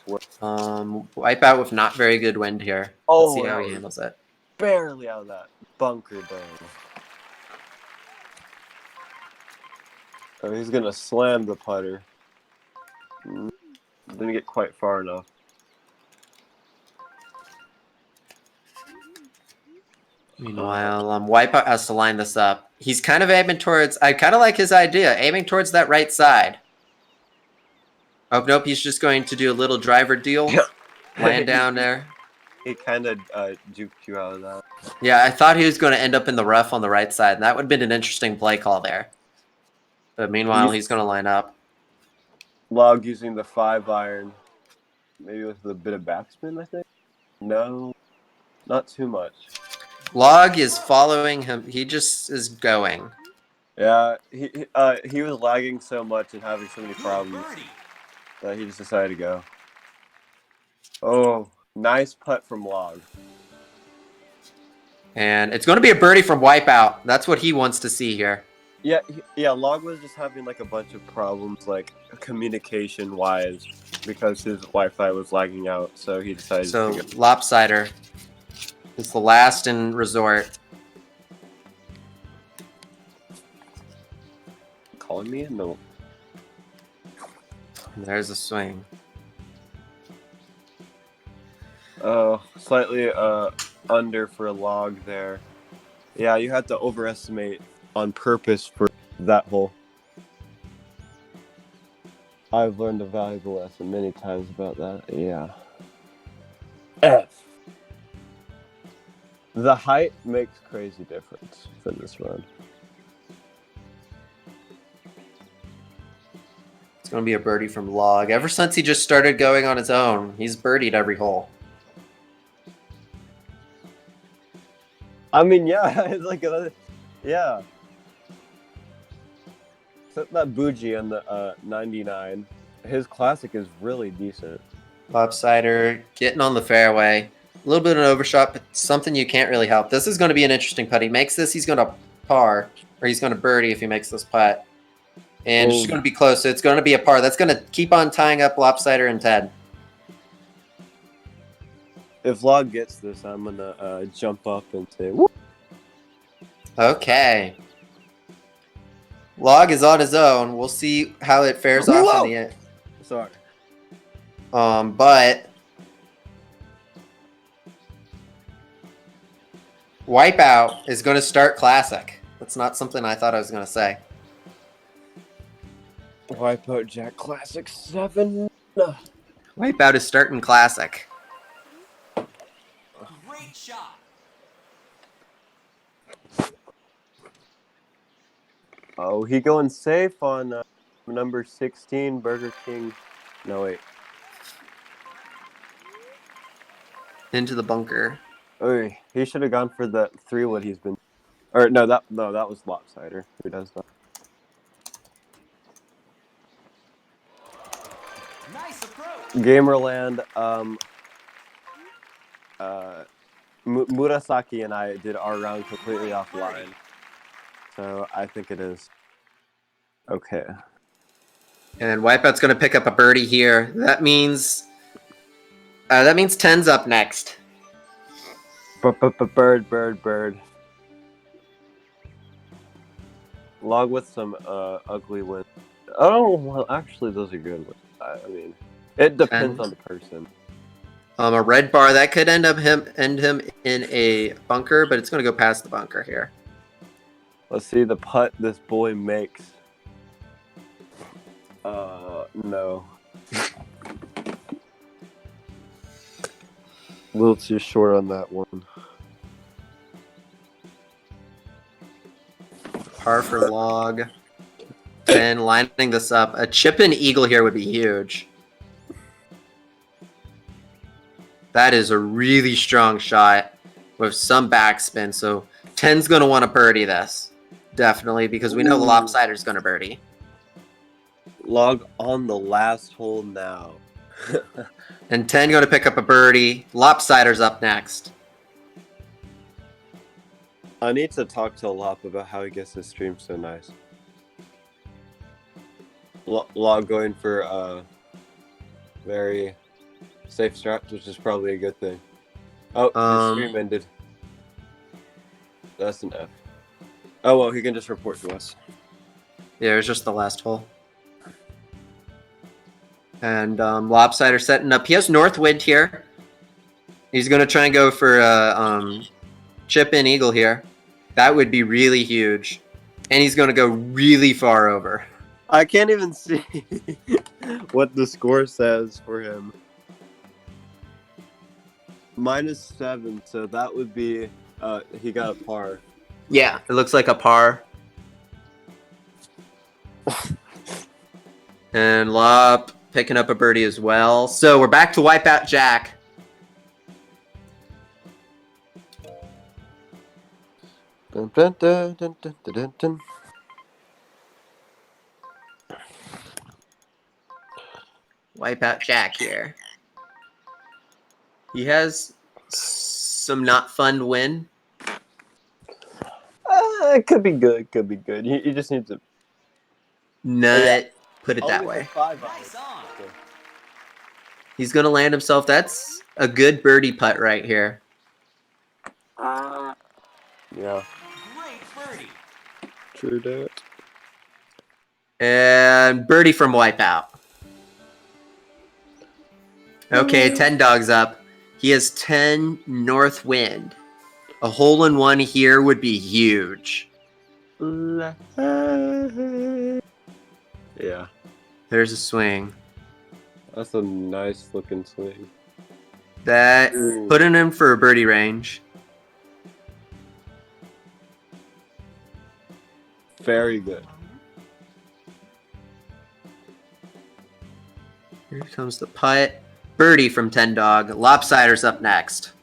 Wipeout with not very good wind here. Oh, Let's see how he wow. handles it. Barely out of that bunker though. Oh, he's gonna slam the putter. Didn't get quite far enough. Meanwhile, Wipeout has to line this up. He's kind of aiming towards. I kind of like his idea, aiming towards that right side. Oh, nope, he's just going to do a little driver deal. Land down there. He kind of juked you out of that. Yeah, I thought he was going to end up in the rough on the right side, and that would have been an interesting play call there. But meanwhile, he's going to line up. Log using the 5-iron. Maybe with a bit of backspin, I think? No, not too much. Log is following him. He just is going. Yeah, he was lagging so much and having so many Good problems birdie. that he just decided to go. Oh, nice putt from Log. And it's going to be a birdie from Wipeout. That's what he wants to see here. Yeah, Log was just having like a bunch of problems, like communication-wise, because his Wi-Fi was lagging out, so he decided So, to go. Lopsider is the last in resort. Calling me? No. There's a swing. Oh, slightly under for a Log there. Yeah, you had to overestimate on purpose for that hole. I've learned a valuable lesson many times about that. Yeah. F. The height makes crazy difference for this run. It's going to be a birdie from Log. Ever since he just started going on his own, he's birdied every hole. I mean, yeah, it's like another, yeah. Except that Bougie on the 99, his classic is really decent. Lopsider getting on the fairway. A little bit of an overshot, but something you can't really help. This is going to be an interesting putt. He makes this, he's going to par, or he's going to birdie if he makes this putt. And it's going to be close, so it's going to be a par. That's going to keep on tying up Lopsider and Ted. If Log gets this, I'm going to jump up and say, whoop. Okay. Log is on his own. We'll see how it fares off in the end. Sorry. But Wipeout is going to start Classic. That's not something I thought I was going to say. Wipeout Jack Classic 7. Wipeout is starting Classic. Great shot. Oh, he going safe on number 16, Burger King. No, wait. Into the bunker. Oh, he should have gone for the 3-wood he's been. Or no, that was Lopsider who does that. Nice approach. Gamerland, Murasaki and I did our round completely offline, so I think it is okay. And Wipeout's going to pick up a birdie here. That means 10's up next. Bird. Log with some ugly wins. Oh, well, actually, those are good ones. I mean, it depends on the person. A red bar that could end him in a bunker, but it's going to go past the bunker here. Let's see the putt this boy makes. No. A little too short on that one. Par for Log. 10 lining this up. A chip and eagle here would be huge. That is a really strong shot with some backspin. So 10's going to want to birdie this. Definitely, because we know Lopsider's going to birdie. Log on the last hole now. And 10 going to pick up a birdie. Lopsider's up next. I need to talk to Lop about how he gets his stream so nice. Log going for very safe straps, which is probably a good thing. Oh, his stream ended. That's an F. Oh, well, he can just report to us. Yeah, it was just the last hole. And Lopsider setting up. He has north wind here. He's going to try and go for chip in eagle here. That would be really huge. And he's going to go really far over. I can't even see. what the score says for him. -7, so that would be he got a par. Yeah, it looks like a par. And Lop picking up a birdie as well. So we're back to Wipeout Jack. Dun, dun, dun, dun, dun, dun, dun. Wipeout Jack here. He has some not fun to win. It could be good. Could be good. He just needs to. Nut. Put it that Only way. the 5 Nice on. He's going to land himself. That's a good birdie putt right here. Yeah. Great birdie. True that. And birdie from Wipeout. Okay, 10 dogs up. He has 10 north wind. A hole in one here would be huge. Yeah. There's a swing. That's a nice looking swing. That Ooh. putting him for a birdie range. Very good. Here comes the putt. Birdie from 10 dog. Lopsider's up next.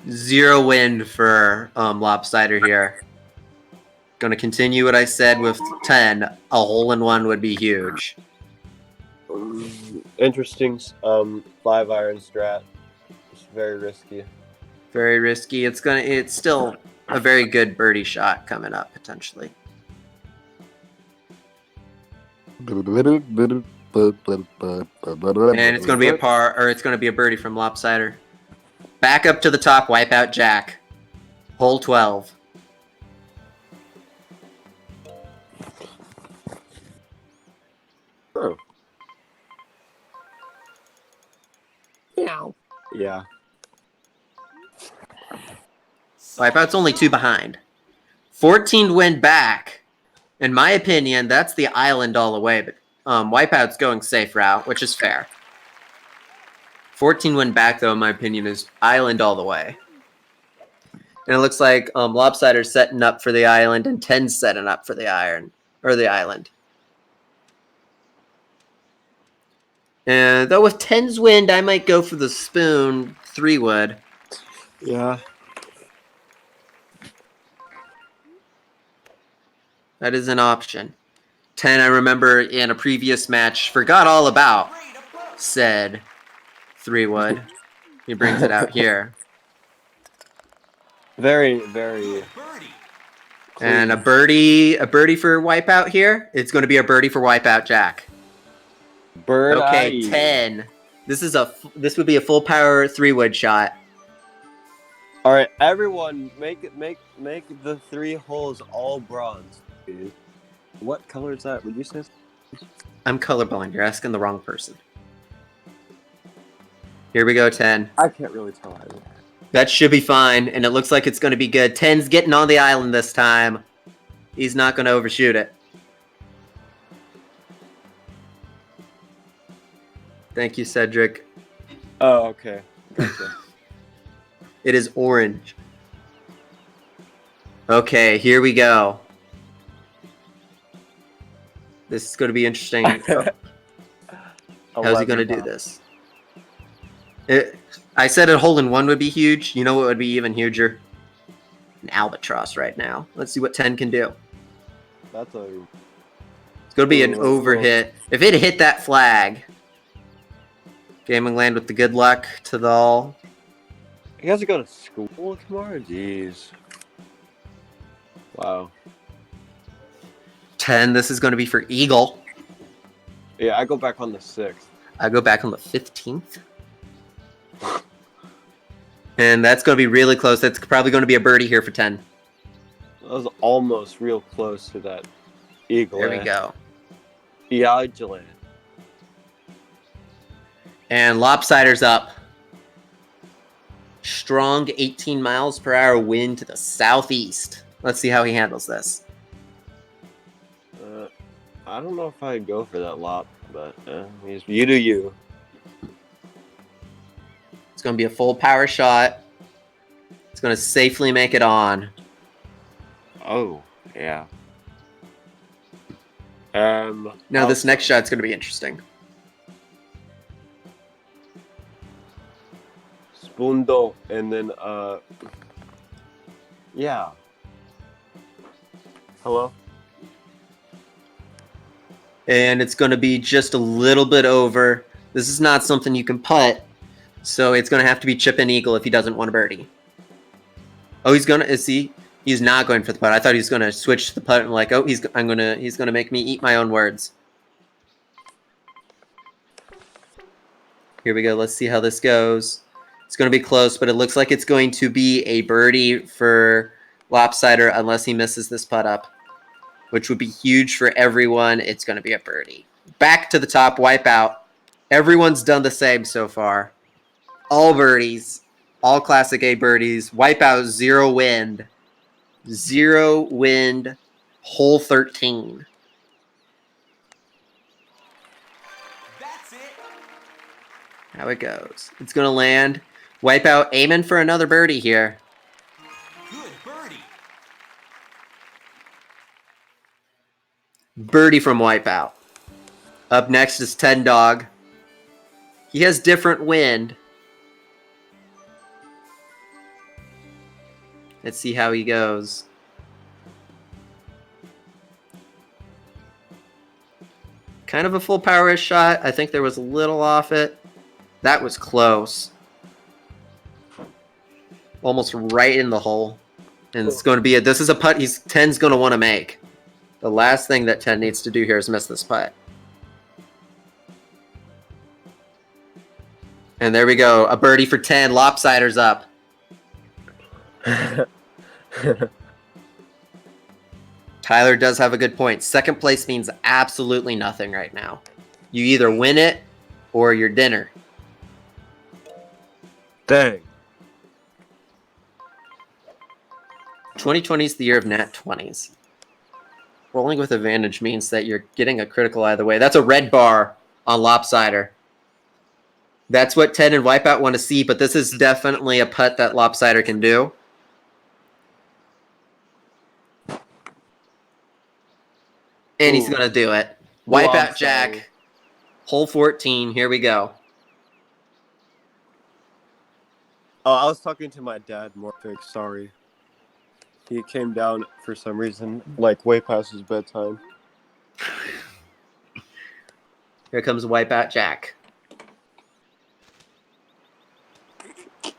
Zero wind for Lopsider here. Gonna continue what I said with 10. A hole in one would be huge. Interesting 5-iron strat. It's very risky. Very risky. It's still a very good birdie shot coming up potentially. And it's gonna be a par, or it's gonna be a birdie from Lopsider. Back up to the top, Wipeout Jack. Hole 12. Oh. Yeah. Wipeout's only 2 behind. 14 wind back. In my opinion, that's the island all the way, but Wipeout's going safe route, which is fair. 14 wind back, though, in my opinion, is island all the way. And it looks like Lopsider's setting up for the island and 10's setting up for the island. And though with 10's wind, I might go for the spoon 3 wood. Yeah. That is an option. 10, I remember in a previous match, forgot all about Great approach. said 3 wood. He brings it out here. Very, very. Birdie. And a birdie for Wipeout here. It's going to be a birdie for Wipeout Jack. Bird Okay, eye. 10. This would be a full power 3 wood shot. All right, everyone, make the 3 holes all bronze, please. What color is that? Would you say? I'm colorblind. You're asking the wrong person. Here we go, 10. I can't really tell either. That should be fine, and it looks like it's going to be good. 10's getting on the island this time. He's not going to overshoot it. Thank you, Cedric. Oh, okay. Gotcha. It is orange. Okay, here we go. This is going to be interesting. How's he going to do this? I said a hole in one would be huge. You know what would be even huger? An albatross right now. Let's see what 10 can do. That's a. It's going to be an overhit. If it hit that flag, Gaming Land with the good luck to the all. You guys are going to school tomorrow? Jeez. Wow. 10, this is going to be for Eagle. Yeah, I go back on the 6th. I go back on the 15th. And that's going to be really close. That's probably going to be a birdie here for 10. That was almost real close to that eagle. There we go. Yeah, And Lopsider's up. Strong 18 miles per hour wind to the southeast. Let's see how he handles this. I don't know if I'd go for that lop, but you do you. It's going to be a full power shot. It's going to safely make it on. Oh, yeah. Now this next shot's going to be interesting. Spundo, and then, yeah. Hello? And it's going to be just a little bit over. This is not something you can putt, so it's going to have to be chip and eagle if he doesn't want a birdie. Oh, he's gonna. Is he? He's not going for the putt. I thought he was going to switch to the putt. And like, oh, he's gonna make me eat my own words. Here we go. Let's see how this goes. It's going to be close, but it looks like it's going to be a birdie for Lopsider unless he misses this putt up, which would be huge for everyone. It's going to be a birdie. Back to the top, wipeout. Everyone's done the same so far. All birdies. All Classic A birdies. Wipeout, 0 wind. 0 wind, hole 13. That's it. How it goes. It's going to land. Wipeout aiming for another birdie here. Good birdie. Birdie from Wipeout. Up next is 10 Dog. He has different wind. Let's see how he goes. Kind of a full power shot. I think there was a little off it. That was close. Almost right in the hole. And it's going to be this is a putt 10's going to want to make. The last thing that 10 needs to do here is miss this putt. And there we go. A birdie for 10. Lopsider's up. Tyler does have a good point. Second place means absolutely nothing right now. You either win it or you're dinner. Dang. 2020 is the year of nat 20s. Rolling with advantage means that you're getting a critical either way. That's a red bar on Lopsider. That's what 10 and Wipeout want to see, but this is definitely a putt that Lopsider can do. And he's going to do it. Wipeout Jack. Hole 14. Here we go. Oh, I was talking to my dad, Morphic. Sorry. He came down for some reason, like way past his bedtime. Here comes Wipeout Jack.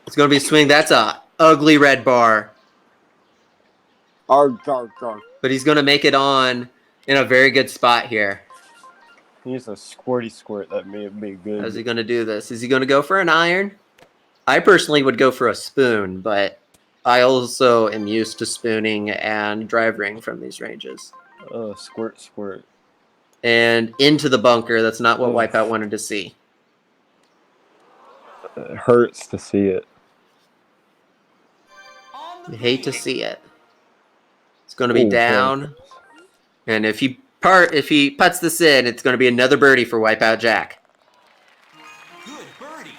It's going to be a swing. That's a ugly red bar. Arg, arg, arg. But he's going to make it on in a very good spot here. He's a squirty squirt that may be good. How's he going to do this? Is he going to go for an iron? I personally would go for a spoon, but I also am used to spooning and driving from these ranges. Squirt, squirt. And into the bunker. That's not what Wipeout wanted to see. It hurts to see it. You hate to see it. It's going to be down. And if he putts this in, it's going to be another birdie for Wipeout Jack. Good birdie.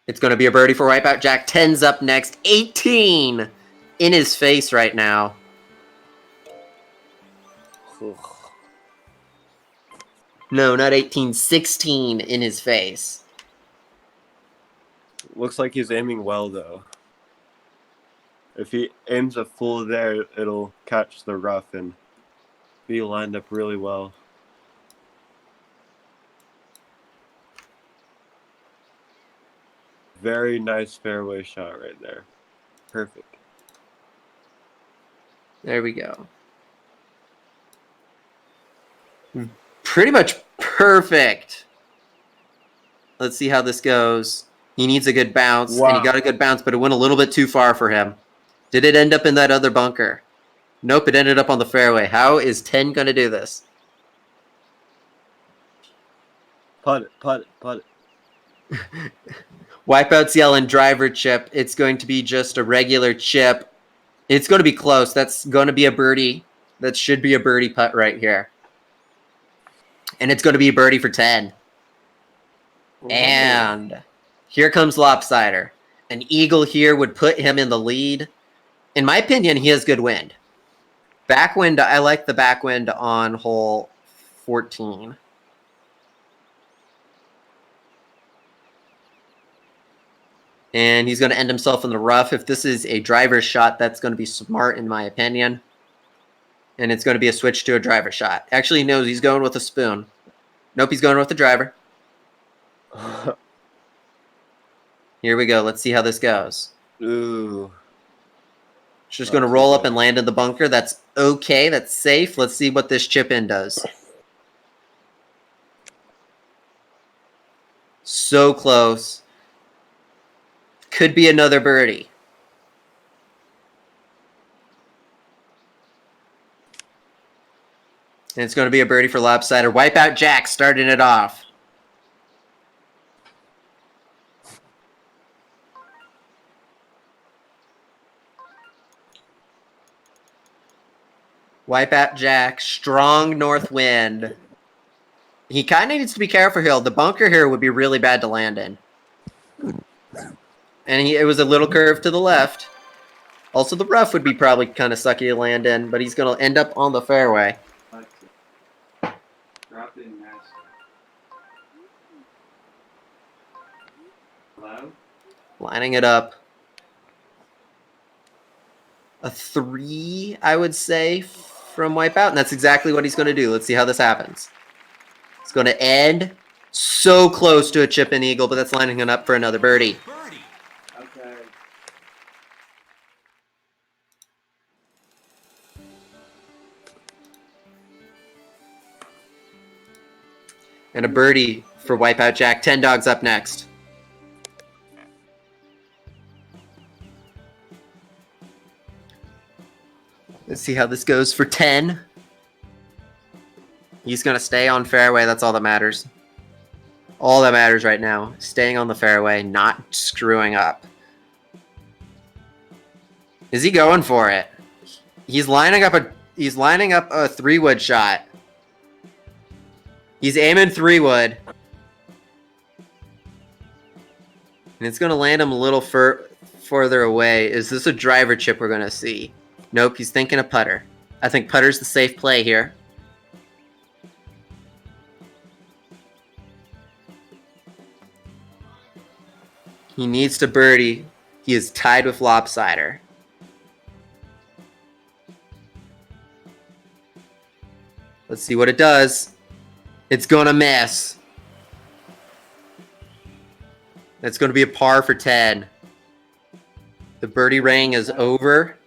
It's going to be a birdie for Wipeout Jack. 10's up next. 18 in his face right now. No, not 18. 16 in his face. Looks like he's aiming well, though. If he aims a full there, it'll catch the rough and be lined up really well. Very nice fairway shot right there. Perfect. There we go. Pretty much perfect. Let's see how this goes. He needs a good bounce, and he got a good bounce, but it went a little bit too far for him. Did it end up in that other bunker? Nope, it ended up on the fairway. How is 10 going to do this? Putt it, putt it, putt it. Wipeout's yelling driver chip. It's going to be just a regular chip. It's going to be close. That's going to be a birdie. That should be a birdie putt right here. And it's going to be a birdie for 10. And here comes Lopsider. An eagle here would put him in the lead. In my opinion, he has good wind. Backwind, I like the backwind on hole 14. And he's going to end himself in the rough. If this is a driver's shot, that's going to be smart, in my opinion. And it's going to be a switch to a driver shot. Actually, no, he's going with a spoon. Nope, he's going with the driver. Here we go. Let's see how this goes. Ooh. It's just going to roll up and land in the bunker. That's okay. That's safe. Let's see what this chip in does. So close. Could be another birdie. And it's going to be a birdie for Lopsider. Wipeout Jack starting it off. Wipeout Jack, strong north wind. He kind of needs to be careful here. The bunker here would be really bad to land in. And it was a little curve to the left. Also, the rough would be probably kind of sucky to land in, but he's going to end up on the fairway. Lining it up. A 3, I would say, from Wipeout, and that's exactly what he's going to do. Let's see how this happens. It's going to end so close to a chip and eagle, but that's lining it up for another birdie. Birdie. Okay. And a birdie for Wipeout Jack. 10 dogs up next. Let's see how this goes for 10. He's going to stay on fairway. That's all that matters. All that matters right now. Staying on the fairway, not screwing up. Is he going for it? He's lining up a 3-wood shot. He's aiming 3-wood. And it's going to land him a little further away. Is this a driver chip we're going to see? Nope, he's thinking a putter. I think putter's the safe play here. He needs to birdie. He is tied with Lopsider. Let's see what it does. It's going to miss. That's going to be a par for 10. The birdie ring is over.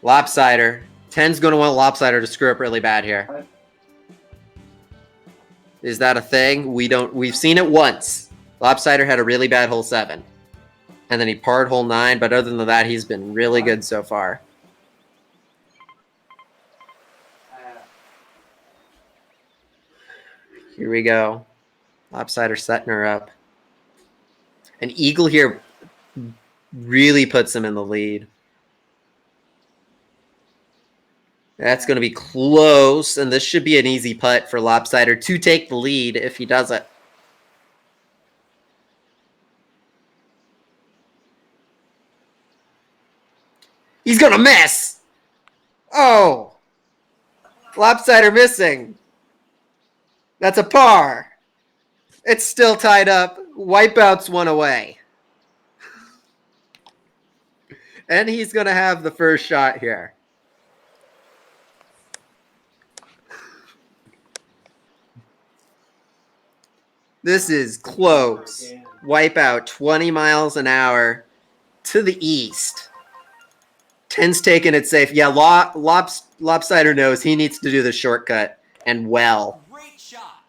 Lopsider. 10's going to want Lopsider to screw up really bad here. Is that a thing? We've seen it once. Lopsider had a really bad hole 7. And then he parred hole 9, but other than that, he's been really good so far. Here we go. Lopsider setting her up. An eagle here really puts him in the lead. That's going to be close, and this should be an easy putt for Lopsider to take the lead if he does it. He's going to miss! Oh! Lopsider missing. That's a par. It's still tied up. Wipeout's one away. And he's going to have the first shot here. This is close. Wipeout 20 miles an hour to the east. 10's taking it safe. Yeah, Lopsider knows he needs to do the shortcut. And well. Great shot.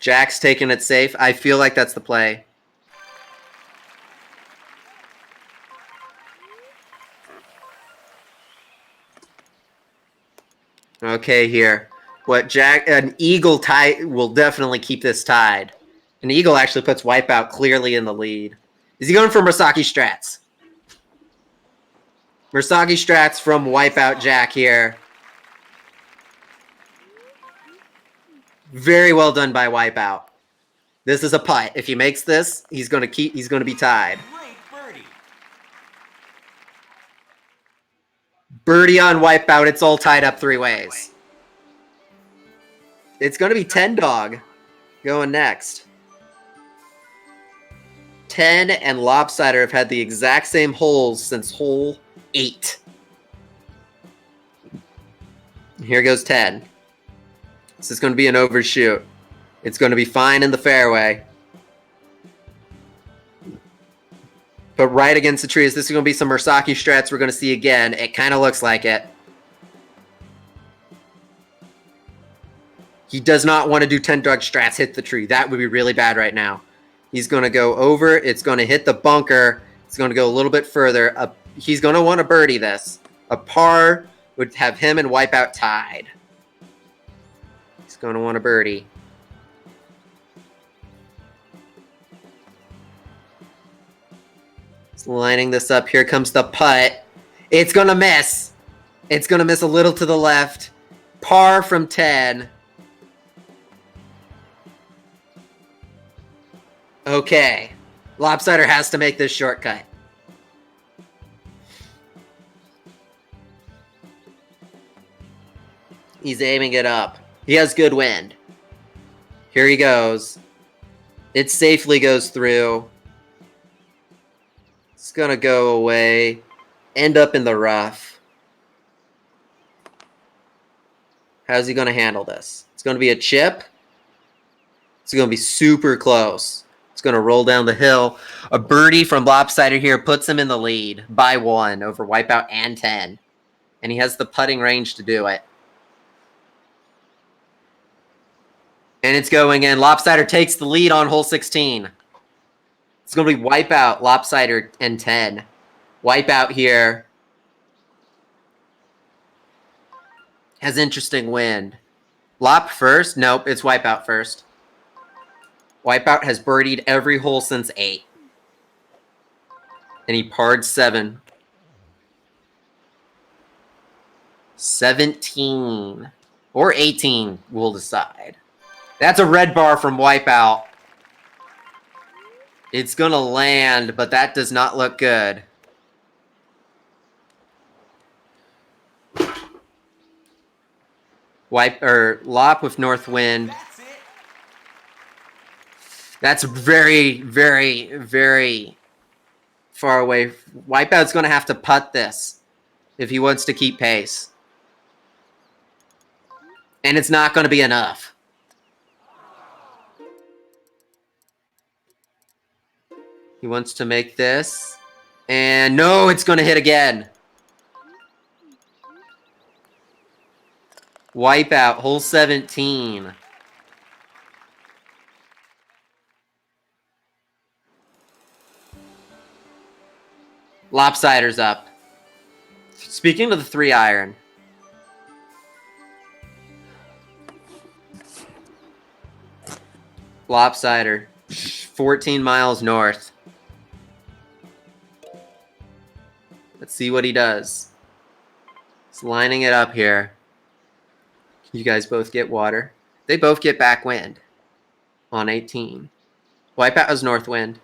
Jack's taking it safe. I feel like that's the play. Okay, here. An eagle tie will definitely keep this tied. An eagle actually puts Wipeout clearly in the lead. Is he going for Murasaki strats? Murasaki strats from Wipeout Jack here. Very well done by Wipeout. This is a putt. If he makes this, he's going to be tied. Great birdie. Birdie on Wipeout. It's all tied up 3 ways. It's going to be 10 Dog going next. 10 and Lopsider have had the exact same holes since hole 8. Here goes 10. This is going to be an overshoot. It's going to be fine in the fairway. But right against the trees, this is going to be some Murasaki strats we're going to see again. It kind of looks like it. He does not want to do 10 Dog strats hit the tree. That would be really bad right now. He's going to go over. It's going to hit the bunker. It's going to go a little bit further. He's going to want to birdie this. A par would have him and Wipeout tied. He's going to want a birdie. He's lining this up. Here comes the putt. It's going to miss. It's going to miss a little to the left. Par from 10. Okay. Lopsider has to make this shortcut. He's aiming it up. He has good wind. Here he goes. It safely goes through. It's going to go away. End up in the rough. How's he going to handle this? It's going to be a chip. It's going to be super close. It's going to roll down the hill. A birdie from Lopsider here puts him in the lead by 1 over Wipeout and 10. And he has the putting range to do it. And it's going in. Lopsider takes the lead on hole 16. It's going to be Wipeout, Lopsider, and 10. Wipeout here has interesting wind. Lop first? Nope, it's Wipeout first. Wipeout has birdied every hole since 8. And he parred 7. 17. Or 18, we'll decide. That's a red bar from Wipeout. It's going to land, but that does not look good. Lop with north wind. That's it. That's very, very, very far away. Wipeout's going to have to putt this if he wants to keep pace. And it's not going to be enough. He wants to make this. And no, it's going to hit again. Wipeout, hole 17. Lopsider's up. Speaking of the 3-iron. Lopsider, 14 miles north. Let's see what he does. He's lining it up here. You guys both get water. They both get backwind on 18. Wipeout has north wind.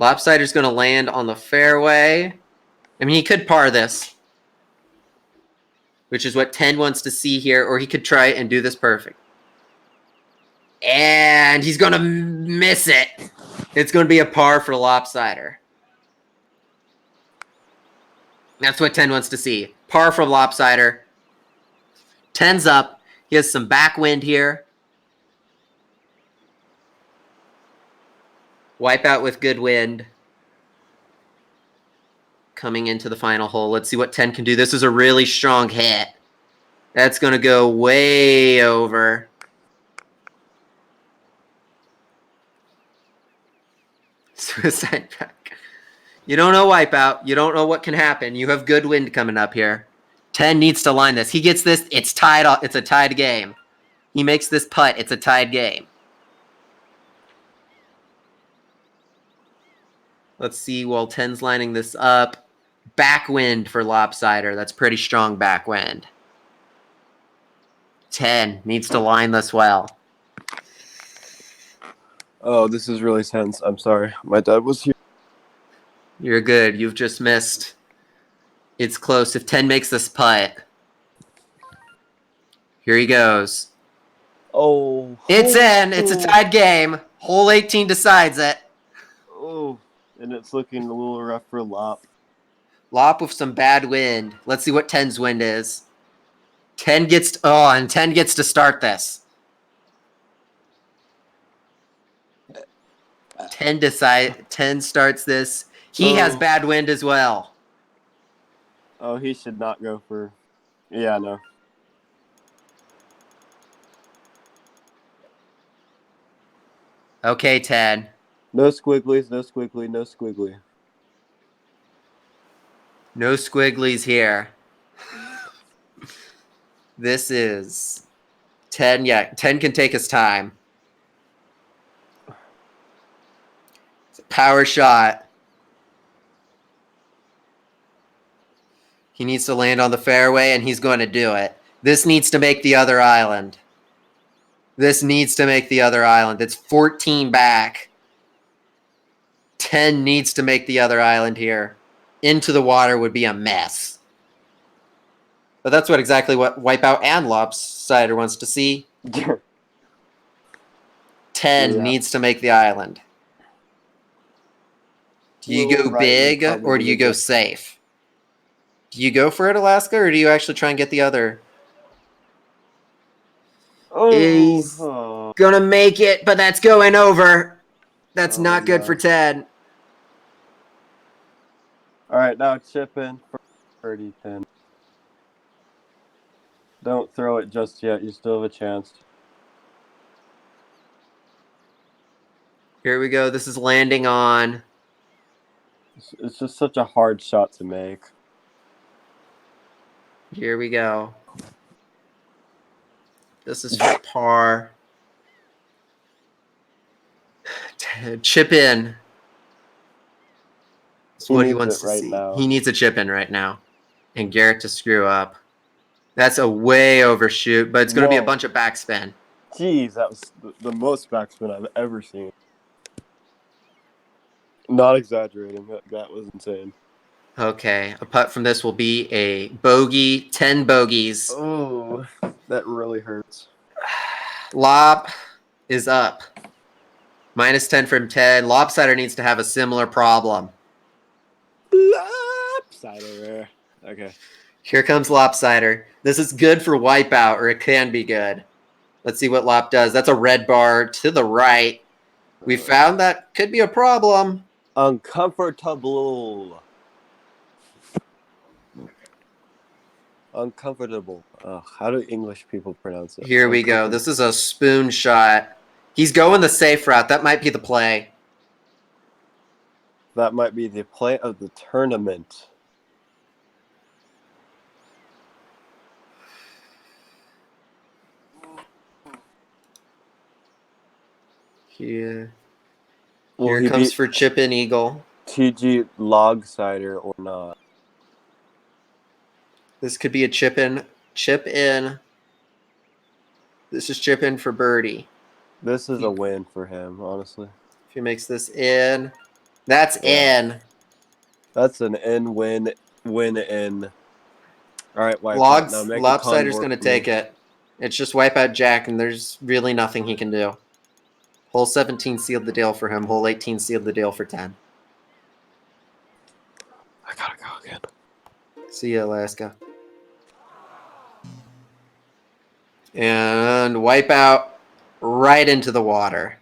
Lopsider's going to land on the fairway. I mean, he could par this, which is what 10 wants to see here, or he could try and do this perfect. And he's going to miss it. It's going to be a par for Lopsider. That's what 10 wants to see. Par from Lopsider. 10's up. He has some backwind here. Wipeout with good wind. Coming into the final hole. Let's see what 10 can do. This is a really strong hit. That's going to go way over. Suicide pack. You don't know Wipeout. You don't know what can happen. You have good wind coming up here. 10 needs to line this. He gets this. It's tied. It's a tied game. He makes this putt. It's a tied game. Let's see while 10's lining this up. Backwind for Lopsider. That's pretty strong backwind. 10 needs to line this well. Oh, this is really tense. I'm sorry. My dad was here. You're good. You've just missed. It's close. If 10 makes this putt. Here he goes. Oh. It's in. It's a tied game. Hole 18 decides it. Oh. And it's looking a little rough for Lop. Lop with some bad wind. Let's see what 10's wind is. 10 gets to, and 10 gets to start this. 10 starts this. He has bad wind as well. Oh, he should not go for. Yeah, no. Okay, 10. No squigglies, no squiggly, no squiggly. No squigglies here. This is 10. Yeah, 10 can take his time. It's a power shot. He needs to land on the fairway, and he's going to do it. This needs to make the other island. This needs to make the other island. It's 14 back. 10 needs to make the other island here. Into the water would be a mess. But that's exactly what Wipeout and Lopsider wants to see. 10 needs to make the island. Do you go big or do you go safe? Do you go for it, Alaska, or do you actually try and get the other? He's gonna make it, but that's going over. That's not good for 10. All right, now chip in for birdie 10. Don't throw it just yet. You still have a chance. Here we go. This is landing on. It's just such a hard shot to make. Here we go. This is for par. Chip in. That's what he wants to see. He needs a chip in right now. And Garrett to screw up. That's a way overshoot, but it's going to be a bunch of backspin. Jeez, that was the most backspin I've ever seen. Not exaggerating. That was insane. Okay, a putt from this will be a bogey, 10 bogeys. Oh, that really hurts. Lop is up. Minus 10 from 10. Lopsider needs to have a similar problem. Lopsider. Okay. Here comes Lopsider. This is good for Wipeout, or it can be good. Let's see what Lop does. That's a red bar to the right. We found that could be a problem. Uncomfortable. Uncomfortable. How do English people pronounce it? Here we go. This is a spoon shot. He's going the safe route. That might be the play. That might be the play of the tournament. Here comes for Chip in Eagle. TG Logsider or not? This could be a chip in. Chip in. This is chip in for birdie. This is a win for him, honestly. If he makes this in, that's in. That's an win in. All right, Lopsider's going to take it. It's just Wipeout Jack, and there's really nothing he can do. Hole 17 sealed the deal for him. Hole 18 sealed the deal for 10. I gotta go again. See ya, Alaska. And Wipeout right into the water.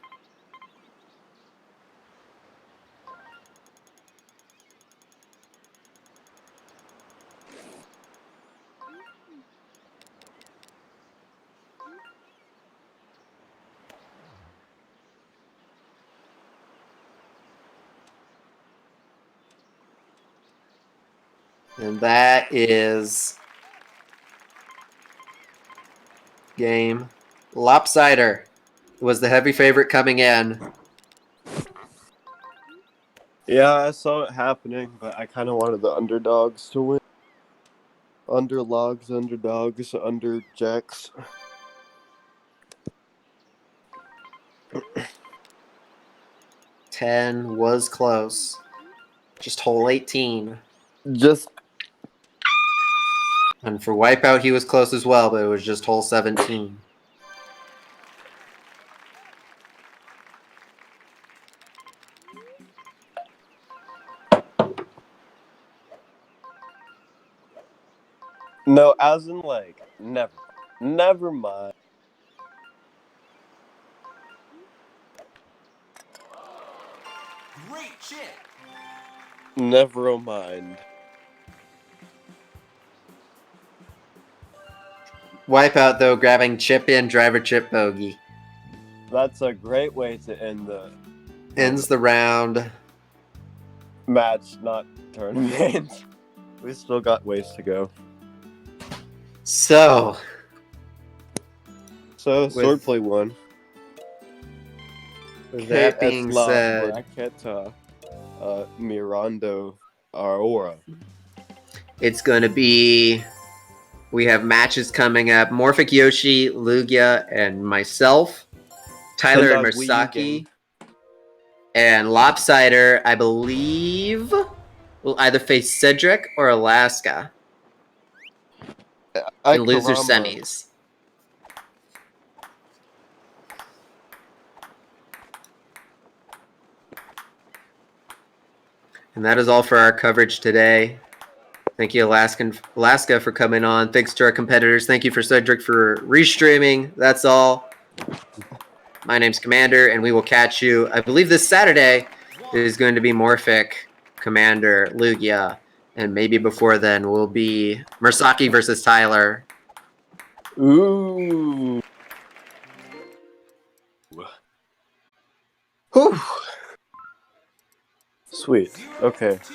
And that is game. Lopsider was the heavy favorite coming in. Yeah, I saw it happening, but I kind of wanted the underdogs to win. Underlogs, underdogs, underjacks. Ten was close. Just hole 18. Just And for Wipeout, he was close as well, but it was just hole 17. no, as in like never mind. Great chip. Never mind. Wipeout, though, grabbing chip in, driver chip bogey. That's a great way to end the Ends the round. match, not tournament. We still got ways to go. So, So swordplay won. with that being said, Bracketa, Mirando Aurora. it's going to be. We have matches coming up. Morphic Yoshi, Lugia, and myself. Tyler and Sundog Wii U Marsaki. game. And Lopsider, I believe, will either face Cedric or Alaska in loser Karama. semis. And that is all for our coverage today. Thank you, Alaska, for coming on. Thanks to our competitors. Thank you for Cedric for restreaming. That's all. My name's Commander, and we will catch you. I believe this Saturday is going to be Morphic, Commander, Lugia, and maybe before then will be Mursaki versus Tyler. Ooh. Whew. Sweet. Okay. 2.